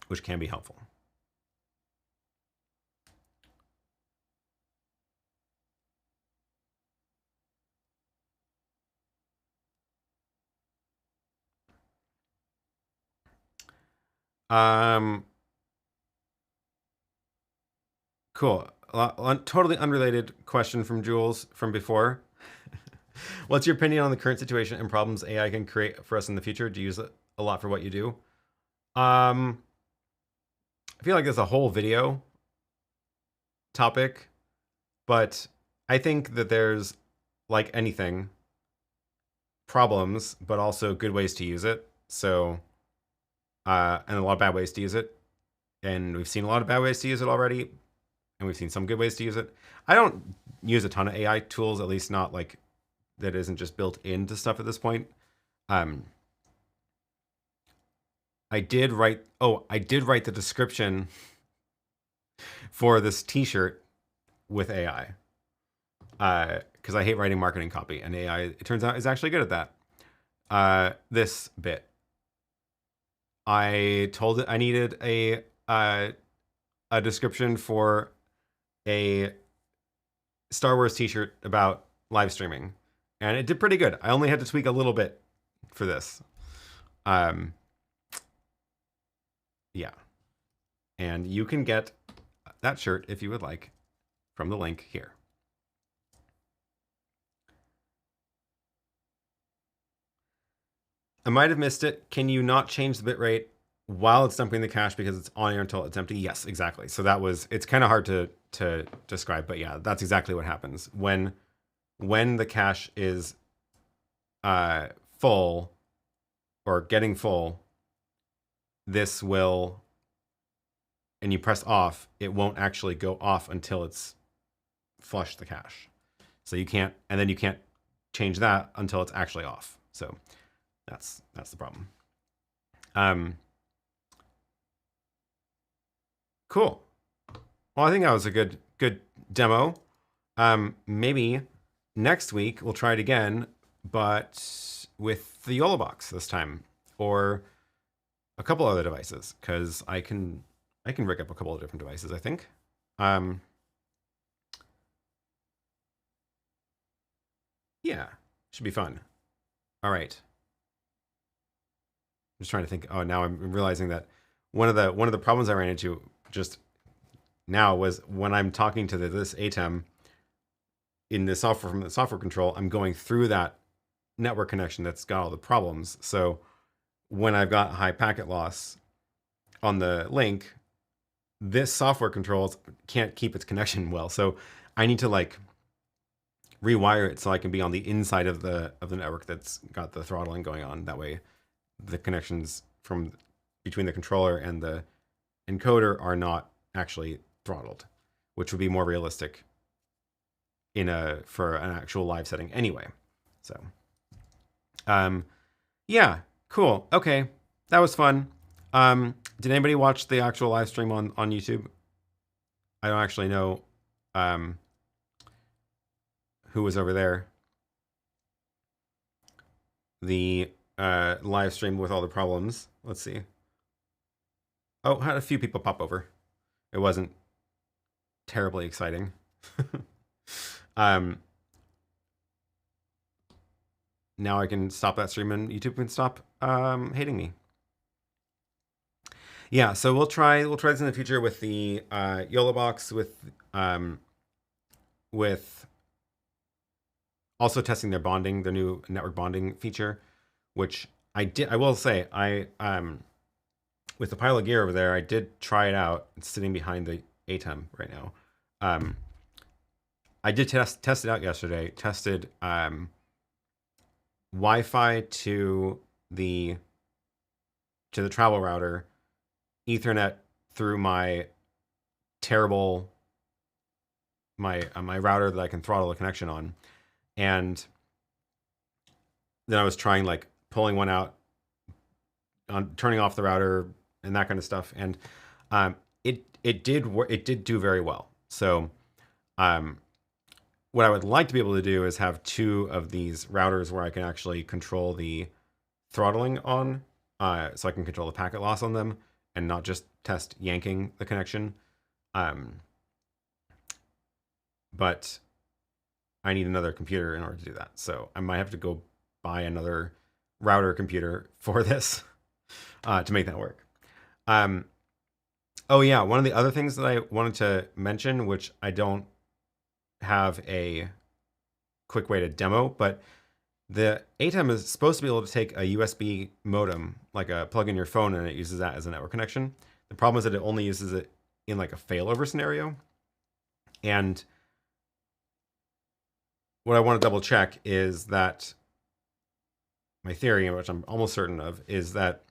which can be helpful. Cool. Totally unrelated question from Jules from before. What's your opinion on the current situation and problems AI can create for us in the future? Do you use it a lot for what you do? I feel like there's a whole video topic, but I think that there's, like anything, problems, but also good ways to use it. So, and a lot of bad ways to use it. And we've seen a lot of bad ways to use it already, and we've seen some good ways to use it. I don't use a ton of AI tools, at least not like that isn't just built into stuff at this point. I did write the description for this t-shirt with AI. Because I hate writing marketing copy, and AI, it turns out, is actually good at that. This bit. I told it I needed a description for a Star Wars t-shirt about live streaming, and it did pretty good. I only had to tweak a little bit for this. Yeah. And you can get that shirt if you would like from the link here. I might have missed it. Can you not change the bitrate while it's dumping the cache because it's on air until it's empty? Yes, exactly. So that was, it's kind of hard to describe, but yeah, that's exactly what happens. When the cache is full or getting full, this will, and you press off, it won't actually go off until it's flushed the cache. So you can't, and then you can't change that until it's actually off. So that's the problem. Cool. Well, I think that was a good demo. Maybe next week we'll try it again, but with the Yolobox this time, or a couple other devices, because I can rig up a couple of different devices, I think. Yeah, should be fun. All right. I'm just trying to think. Oh, now I'm realizing that one of the problems I ran into just now was when I'm talking to this ATEM in the software from the software control, I'm going through that network connection that's got all the problems. So when I've got high packet loss on the link, this software controls can't keep its connection well. So I need to like rewire it so I can be on the inside of the network that's got the throttling going on. That way the connection's from between the controller and the encoder are not actually throttled, which would be more realistic for an actual live setting anyway. So yeah, cool. Okay, that was fun. Did anybody watch the actual live stream on YouTube? I don't actually know who was over there. The live stream with all the problems. Let's see. Oh, had a few people pop over. It wasn't terribly exciting. Now I can stop that stream and YouTube can stop hating me. Yeah, so we'll try this in the future with the Yolobox, with also testing their bonding, their new network bonding feature, which I will say, with the pile of gear over there, I did try it out. It's sitting behind the ATEM right now. I did test it out yesterday. Tested Wi-Fi to the travel router, Ethernet through my terrible my router that I can throttle the connection on, and then I was trying like pulling one out, on turning off the router and that kind of stuff, and it did do very well. So what I would like to be able to do is have two of these routers where I can actually control the throttling on, so I can control the packet loss on them and not just test yanking the connection. But I need another computer in order to do that. So I might have to go buy another router computer for this to make that work. Oh yeah, one of the other things that I wanted to mention, which I don't have a quick way to demo, but the ATEM is supposed to be able to take a USB modem, like a plug in your phone, and it uses that as a network connection. The problem is that it only uses it in like a failover scenario. And what I want to double check is that my theory, which I'm almost certain of, is that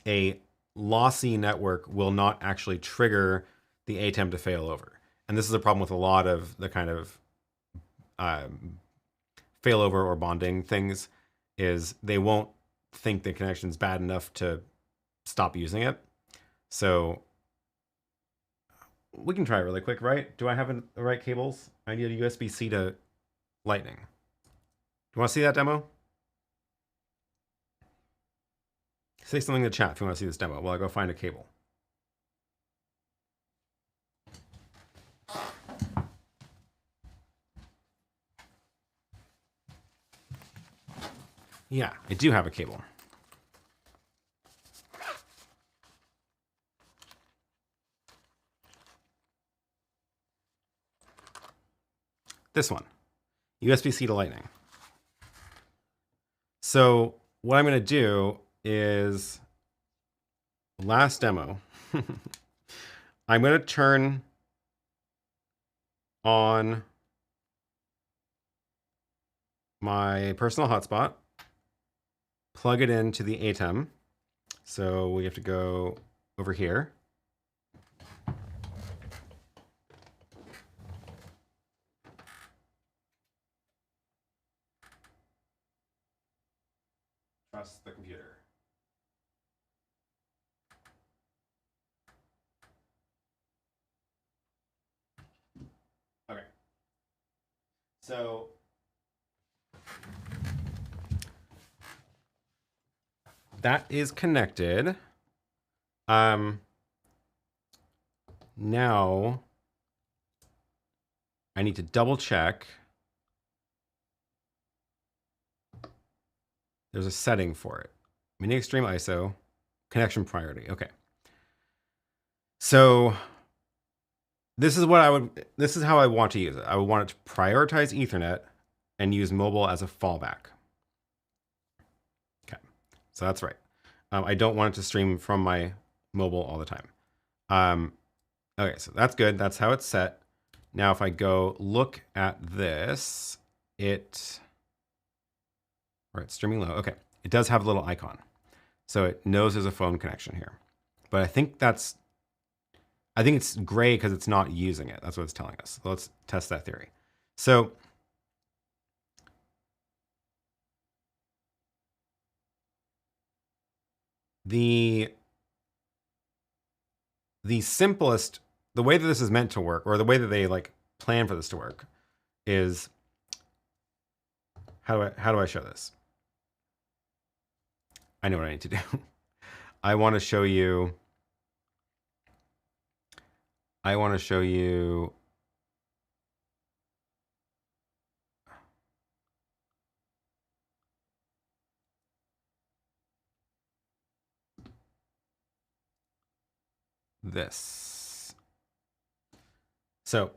a lossy network will not actually trigger the ATEM to fail over. And this is a problem with a lot of the kind of failover or bonding things, is they won't think the connection's bad enough to stop using it. So we can try it really quick, right? Do I have the right cables? I need a USB-C to Lightning. Do you want to see that demo? Say something in the chat if you want to see this demo while I go find a cable. Yeah, I do have a cable. This one, USB-C to Lightning. So what I'm going to do is, last demo, I'm going to turn on my personal hotspot, plug it into the ATEM. So we have to go over here. Trust the computer. Okay. So that is connected. Now I need to double check. There's a setting for it. Mini Extreme ISO, connection priority. Okay. So this is how I want to use it. I would want it to prioritize Ethernet and use mobile as a fallback. Okay. So that's right. I don't want it to stream from my mobile all the time. Okay, so that's good. That's how it's set. Now, if I go look at this, it's streaming low. Okay, it does have a little icon. So it knows there's a phone connection here. But I think it's gray because it's not using it. That's what it's telling us. So let's test that theory. So the simplest, the way that this is meant to work, or the way that they like plan for this to work, is how do I show this? I know what I need to do. I want to show you this. So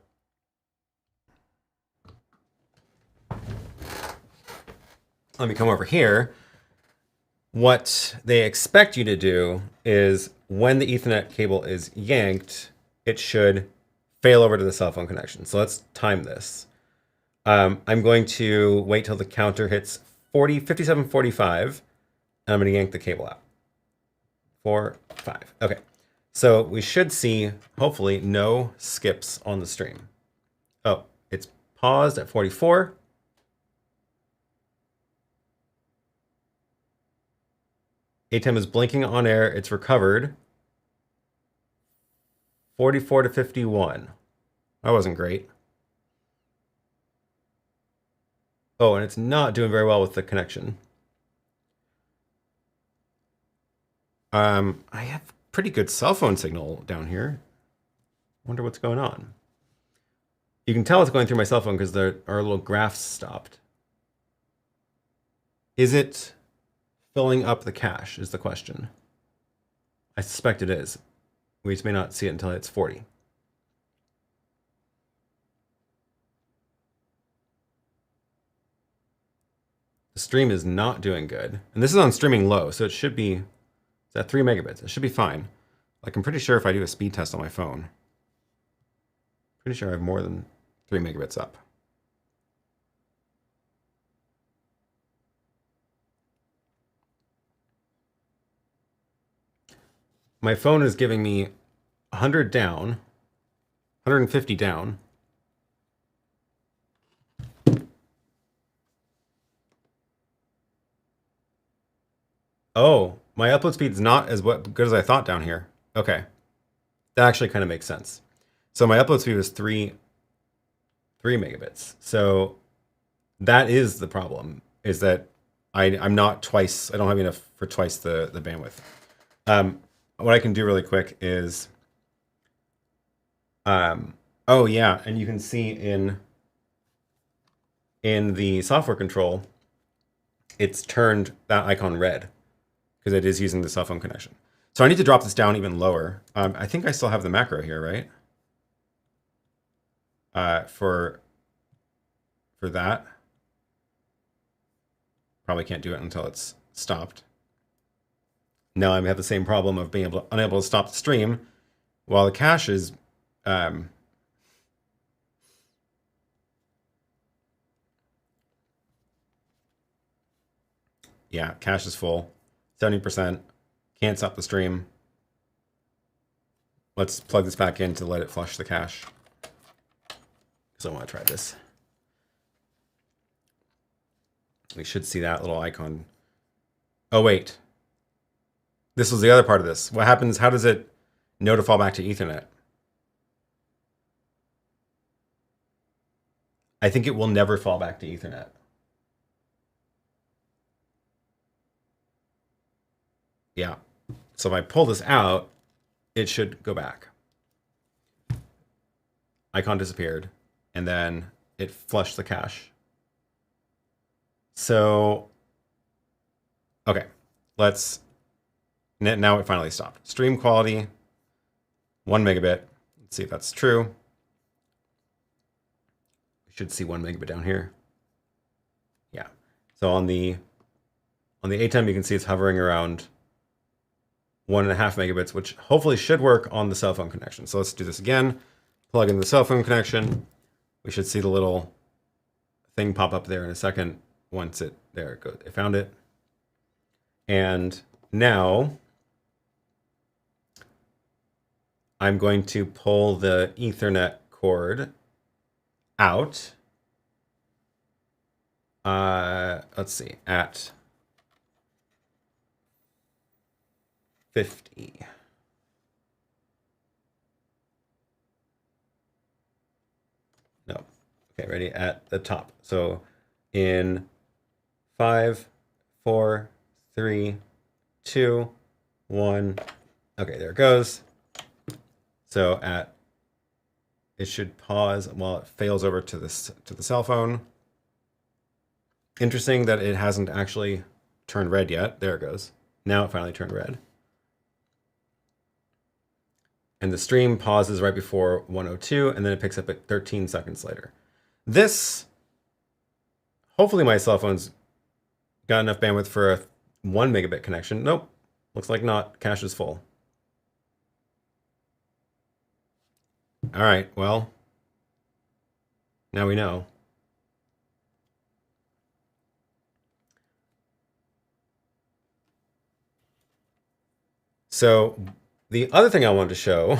let me come over here. What they expect you to do is when the Ethernet cable is yanked, it should fail over to the cell phone connection. So let's time this. I'm going to wait till the counter hits 57:45, and I'm going to yank the cable out. 4, 5. Okay. So we should see, hopefully, no skips on the stream. Oh, it's paused at 44. ATEM is blinking on air. It's recovered. 44 to 51. That wasn't great. Oh, and it's not doing very well with the connection. I have pretty good cell phone signal down here. Wonder what's going on. You can tell it's going through my cell phone because our little graphs stopped. Is it filling up the cache is the question. I suspect it is. We just may not see it until it's 40. The stream is not doing good. And this is on streaming low, so it should be, it's at 3 megabits. It should be fine. Like, I'm pretty sure if I do a speed test on my phone, pretty sure I have more than 3 megabits up. My phone is giving me 100 down, 150 down. Oh, my upload speed is not as good as I thought down here. Okay. That actually kind of makes sense. So my upload speed was 3 megabits. So that is the problem, is that I'm not twice, I don't have enough for twice the bandwidth. What I can do really quick is, oh yeah, and you can see in the software control, it's turned that icon red because it is using the cell phone connection. So I need to drop this down even lower. I think I still have the macro here, right? For that. Probably can't do it until it's stopped. Now I have the same problem of being unable to stop the stream while the cache is yeah, cache is full. 70%. Can't stop the stream. Let's plug this back in to let it flush the cache. Because I want to try this. We should see that little icon. Oh, wait. This was the other part of this. What happens? How does it know to fall back to Ethernet? I think it will never fall back to Ethernet. Yeah. So if I pull this out, it should go back. Icon disappeared, and then it flushed the cache. So, okay, now it finally stopped. Stream quality, 1 megabit. Let's see if that's true. We should see 1 megabit down here. Yeah. So on the ATEM, you can see it's hovering around 1.5 megabits, which hopefully should work on the cell phone connection. So let's do this again. Plug in the cell phone connection. We should see the little thing pop up there in a second. Once there it goes. I found it. And now I'm going to pull the Ethernet cord out. Let's see, at 50. No. Okay, ready? At the top. So in 5, 4, 3, 2, 1. Okay, there it goes. So it should pause while it fails over to the cell phone. Interesting that it hasn't actually turned red yet. There it goes. Now it finally turned red. And the stream pauses right before 102, and then it picks up at 13 seconds later. This, hopefully my cell phone's got enough bandwidth for a 1 megabit connection. Nope, looks like not. Cache is full. All right, well, now we know. So the other thing I wanted to show,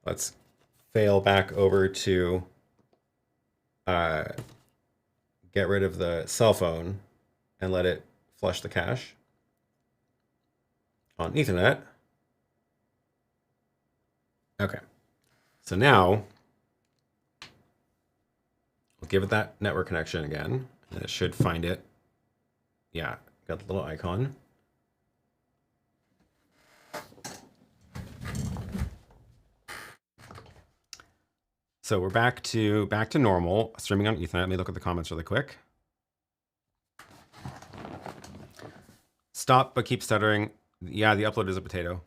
let's fail back over to get rid of the cell phone and let it flush the cache on Ethernet. Okay, so now we'll give it that network connection again, and it should find it. Yeah, got the little icon. So we're back to normal, streaming on Ethernet. Let me look at the comments really quick. Stop, but keep stuttering. Yeah, the upload is a potato.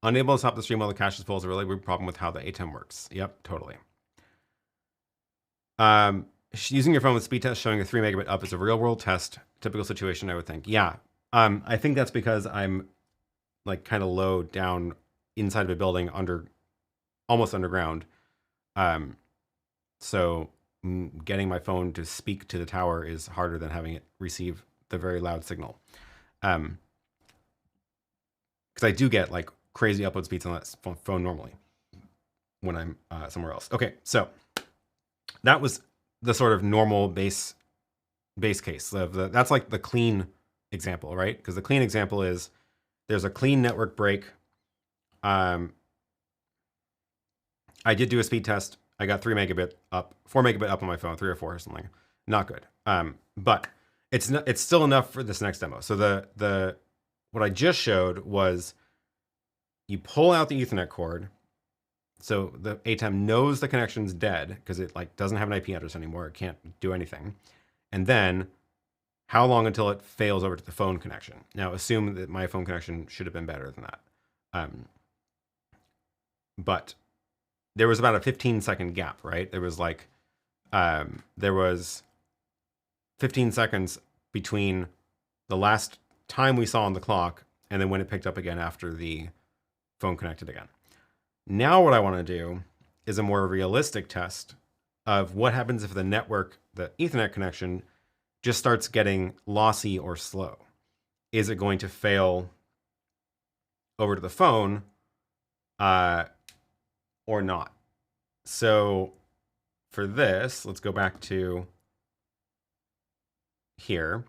Unable to stop the stream while the cache is full is a really weird problem with how the ATEM works. Yep, totally. Using your phone with speed test showing a 3 megabit up is a real world test. Typical situation, I would think. Yeah. I think that's because I'm like kind of low down inside of a building almost underground. So getting my phone to speak to the tower is harder than having it receive the very loud signal. Because I do get like crazy upload speeds on that phone normally when I'm somewhere else. Okay, so that was the sort of normal base case. That's like the clean example, right? Because the clean example is there's a clean network break. I did do a speed test. I got 4 megabit up on my phone, 3 or 4 or something. Not good. But it's still enough for this next demo. So what I just showed was you pull out the Ethernet cord. So the ATEM knows the connection's dead because it like doesn't have an IP address anymore. It can't do anything. And then how long until it fails over to the phone connection? Now assume that my phone connection should have been better than that. But there was about a 15-second gap, right? There was like, there was 15 seconds between the last time we saw on the clock and then when it picked up again after the phone connected again. Now what I want to do is a more realistic test of what happens if the network, the Ethernet connection, just starts getting lossy or slow. Is it going to fail over to the phone or not? So for this, let's go back to here.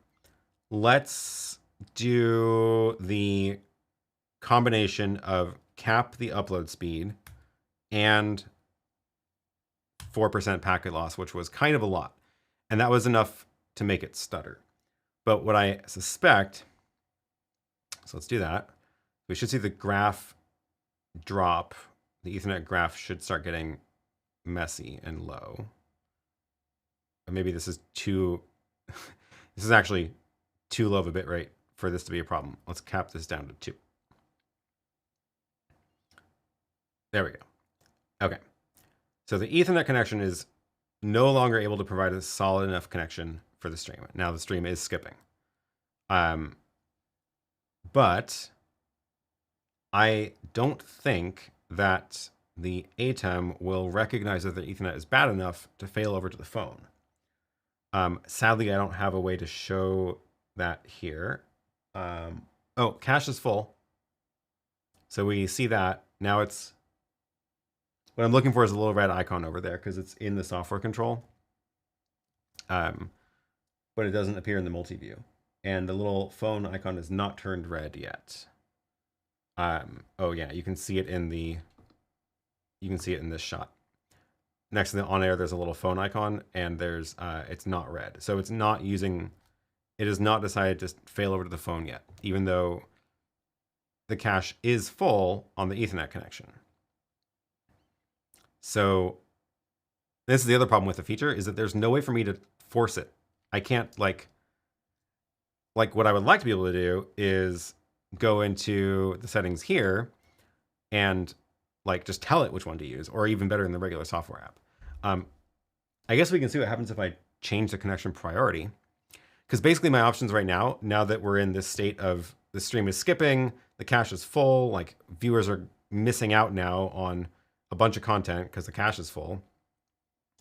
Let's do the combination of cap the upload speed and 4% packet loss, which was kind of a lot. And that was enough to make it stutter. But what I suspect, so let's do that. We should see the graph drop. The Ethernet graph should start getting messy and low. Or maybe this is this is actually too low of a bit rate for this to be a problem. Let's cap this down to 2. There we go. Okay. So the Ethernet connection is no longer able to provide a solid enough connection for the stream. Now the stream is skipping. But I don't think that the ATEM will recognize that the Ethernet is bad enough to fail over to the phone. Sadly, I don't have a way to show that here. Oh, cache is full. So we see that. Now it's, what I'm looking for is a little red icon over there because it's in the software control. But it doesn't appear in the multi-view. And the little phone icon is not turned red yet. Oh yeah, you can see it in this shot. Next to the on air, there's a little phone icon, and there's it's not red. So it's not using, it has not decided to fail over to the phone yet, even though the cache is full on the Ethernet connection. So this is the other problem with the feature, is that there's no way for me to force it. I can't like what I would like to be able to do is go into the settings here and like just tell it which one to use, or even better in the regular software app. I guess we can see what happens if I change the connection priority. Because basically my options right now that we're in this state of the stream is skipping, the cache is full, like viewers are missing out now on a bunch of content because the cache is full.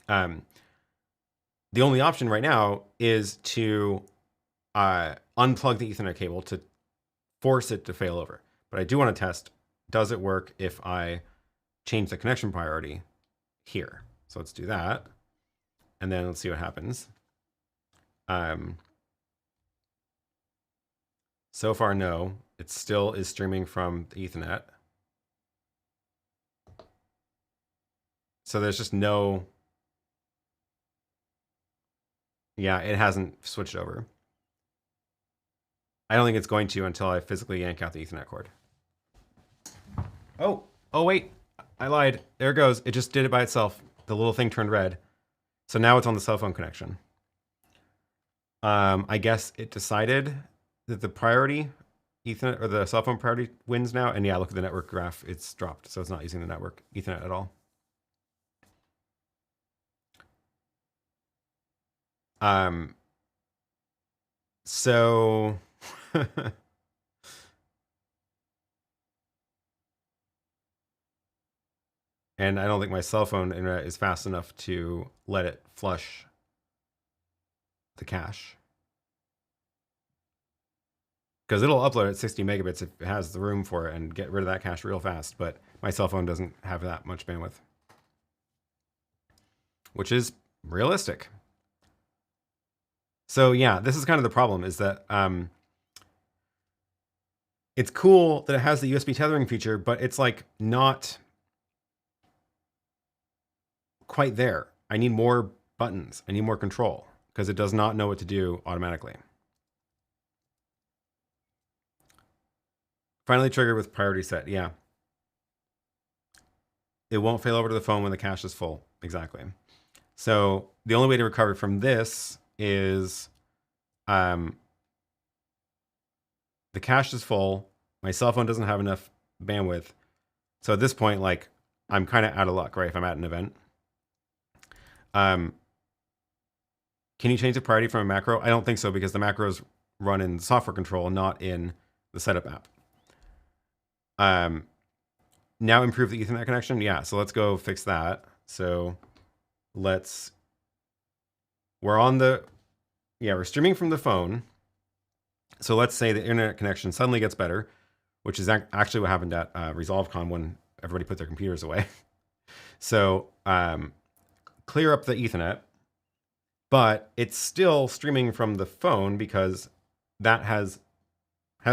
The only option right now is to unplug the Ethernet cable to force it to fail over. But I do want to test, does it work if I change the connection priority here? So let's do that. And then let's see what happens. So far, no. It still is streaming from the Ethernet. So there's just no... Yeah, it hasn't switched over. I don't think it's going to until I physically yank out the Ethernet cord. Oh wait, I lied. There it goes. It just did it by itself. The little thing turned red. So now it's on the cell phone connection. I guess it decided that the priority Ethernet or the cell phone priority wins now. And yeah, look at the network graph. It's dropped. So it's not using the network Ethernet at all. So and I don't think my cell phone internet is fast enough to let it flush the cache. Because it'll upload at 60 megabits if it has the room for it and get rid of that cache real fast. But my cell phone doesn't have that much bandwidth, which is realistic. So yeah, this is kind of the problem, is that it's cool that it has the USB tethering feature, but it's like not quite there. I need more buttons. I need more control because it does not know what to do automatically. Finally triggered with priority set. Yeah. It won't fail over to the phone when the cache is full. Exactly. So the only way to recover from this is the cache is full. My cell phone doesn't have enough bandwidth. So at this point, like, I'm kind of out of luck, right? If I'm at an event. Can you change the priority from a macro? I don't think so, because the macros run in software control, not in the setup app. Now improve the Ethernet connection. Yeah, so let's go fix that. So we're streaming from the phone. So let's say the internet connection suddenly gets better, which is actually what happened at ResolveCon when everybody put their computers away. So clear up the Ethernet, but it's still streaming from the phone because that has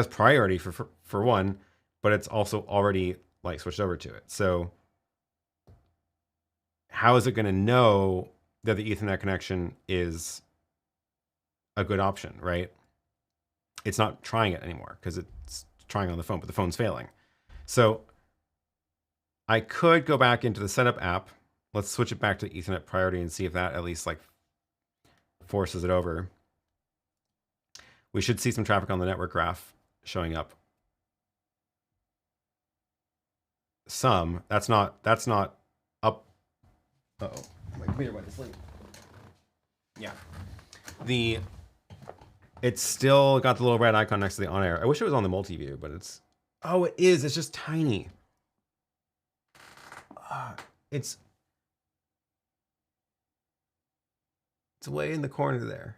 priority for one, but it's also already like switched over to it. So how is it going to know that the Ethernet connection is a good option, right? It's not trying it anymore because it's trying on the phone, but the phone's failing. So I could go back into the setup app. Let's switch it back to Ethernet priority and see if that at least like forces it over. We should see some traffic on the network graph showing up. Some. That's not up. Uh-oh. My computer went to sleep. Yeah. It's still got the little red icon next to the on air. I wish it was on the multi-view, but it's... Oh, it is. It's just tiny. It's... It's way in the corner there.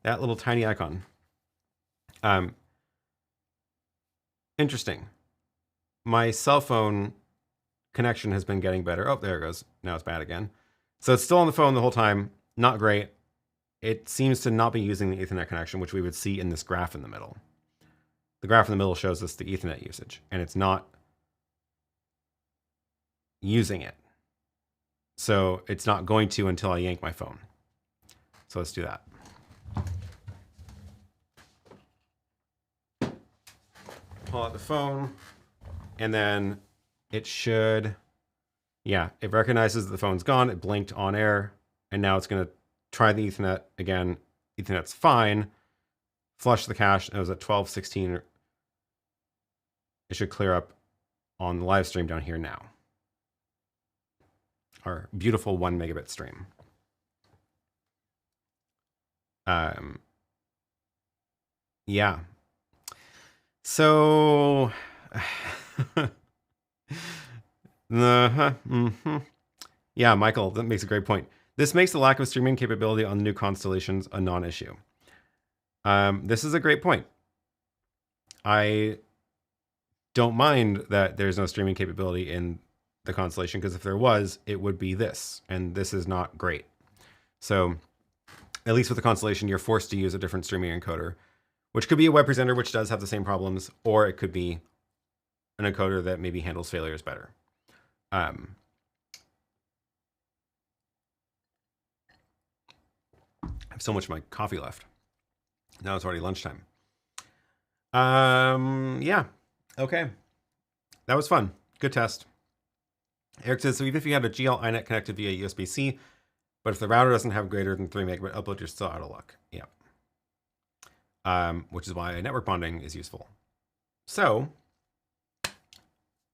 That little tiny icon. Interesting. My cell phone connection has been getting better. Oh, there it goes. Now it's bad again. So it's still on the phone the whole time. Not great. It seems to not be using the Ethernet connection, which we would see in this graph in the middle. The graph in the middle shows us the Ethernet usage, and it's not using it. So it's not going to until I yank my phone. So let's do that. Pull out the phone, and then it should, yeah, it recognizes that the phone's gone. It blinked on air, and now it's going to try the Ethernet again. Ethernet's fine. Flush the cache. It was at 12:16. It should clear up on the live stream down here now. Our beautiful 1 megabit stream. Yeah. So, yeah, Michael, that makes a great point. This makes the lack of streaming capability on the new constellations a non-issue. This is a great point. I don't mind that there's no streaming capability in the Constellation, because if there was, it would be this, and this is not great. So at least with the Constellation, you're forced to use a different streaming encoder, which could be a web presenter, which does have the same problems, or it could be an encoder that maybe handles failures better. I have so much of my coffee left. Now it's already lunchtime. Yeah. Okay. That was fun. Good test. Eric says, so even if you had a GL iNet connected via USB-C, but if the router doesn't have greater than 3 megabit upload, you're still out of luck. Yeah. Which is why network bonding is useful. So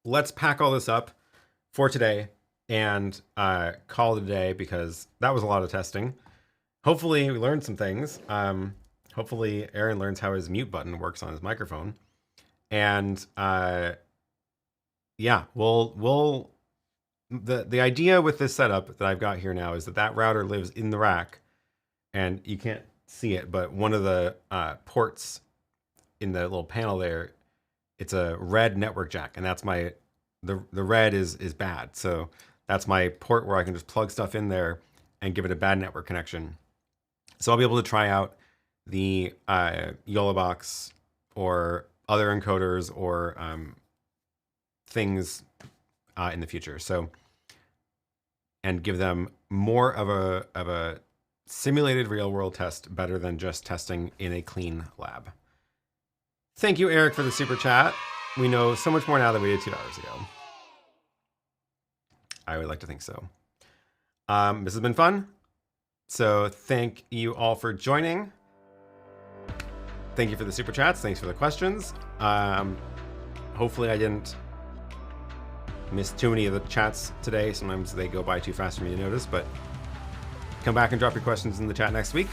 let's pack all this up for today and call it a day, because that was a lot of testing. Hopefully we learned some things. Hopefully Aaron learns how his mute button works on his microphone. And yeah, the idea with this setup that I've got here now is that that router lives in the rack, and you can't see it, but one of the ports in the little panel there, it's a red network jack, and that's my the red is bad. So that's my port where I can just plug stuff in there and give it a bad network connection. So I'll be able to try out the Yolobox or other encoders or things in the future. So, and give them more of a simulated real world test, better than just testing in a clean lab. Thank you, Eric, for the super chat. We know so much more now than we did 2 hours ago. I would like to think so. This has been fun. So thank you all for joining. Thank you for the super chats. Thanks for the questions. Hopefully I didn't miss too many of the chats today. Sometimes they go by too fast for me to notice, but come back and drop your questions in the chat next week.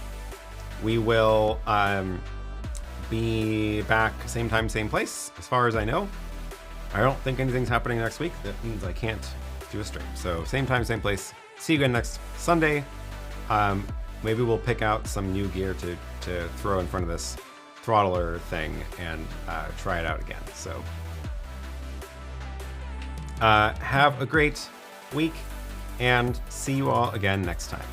We will be back same time, same place, as far as I know. I don't think anything's happening next week. That means I can't do a stream. So same time, same place. See you again next Sunday. Maybe we'll pick out some new gear to throw in front of this throttler thing and try it out again. So have a great week, and see you all again next time.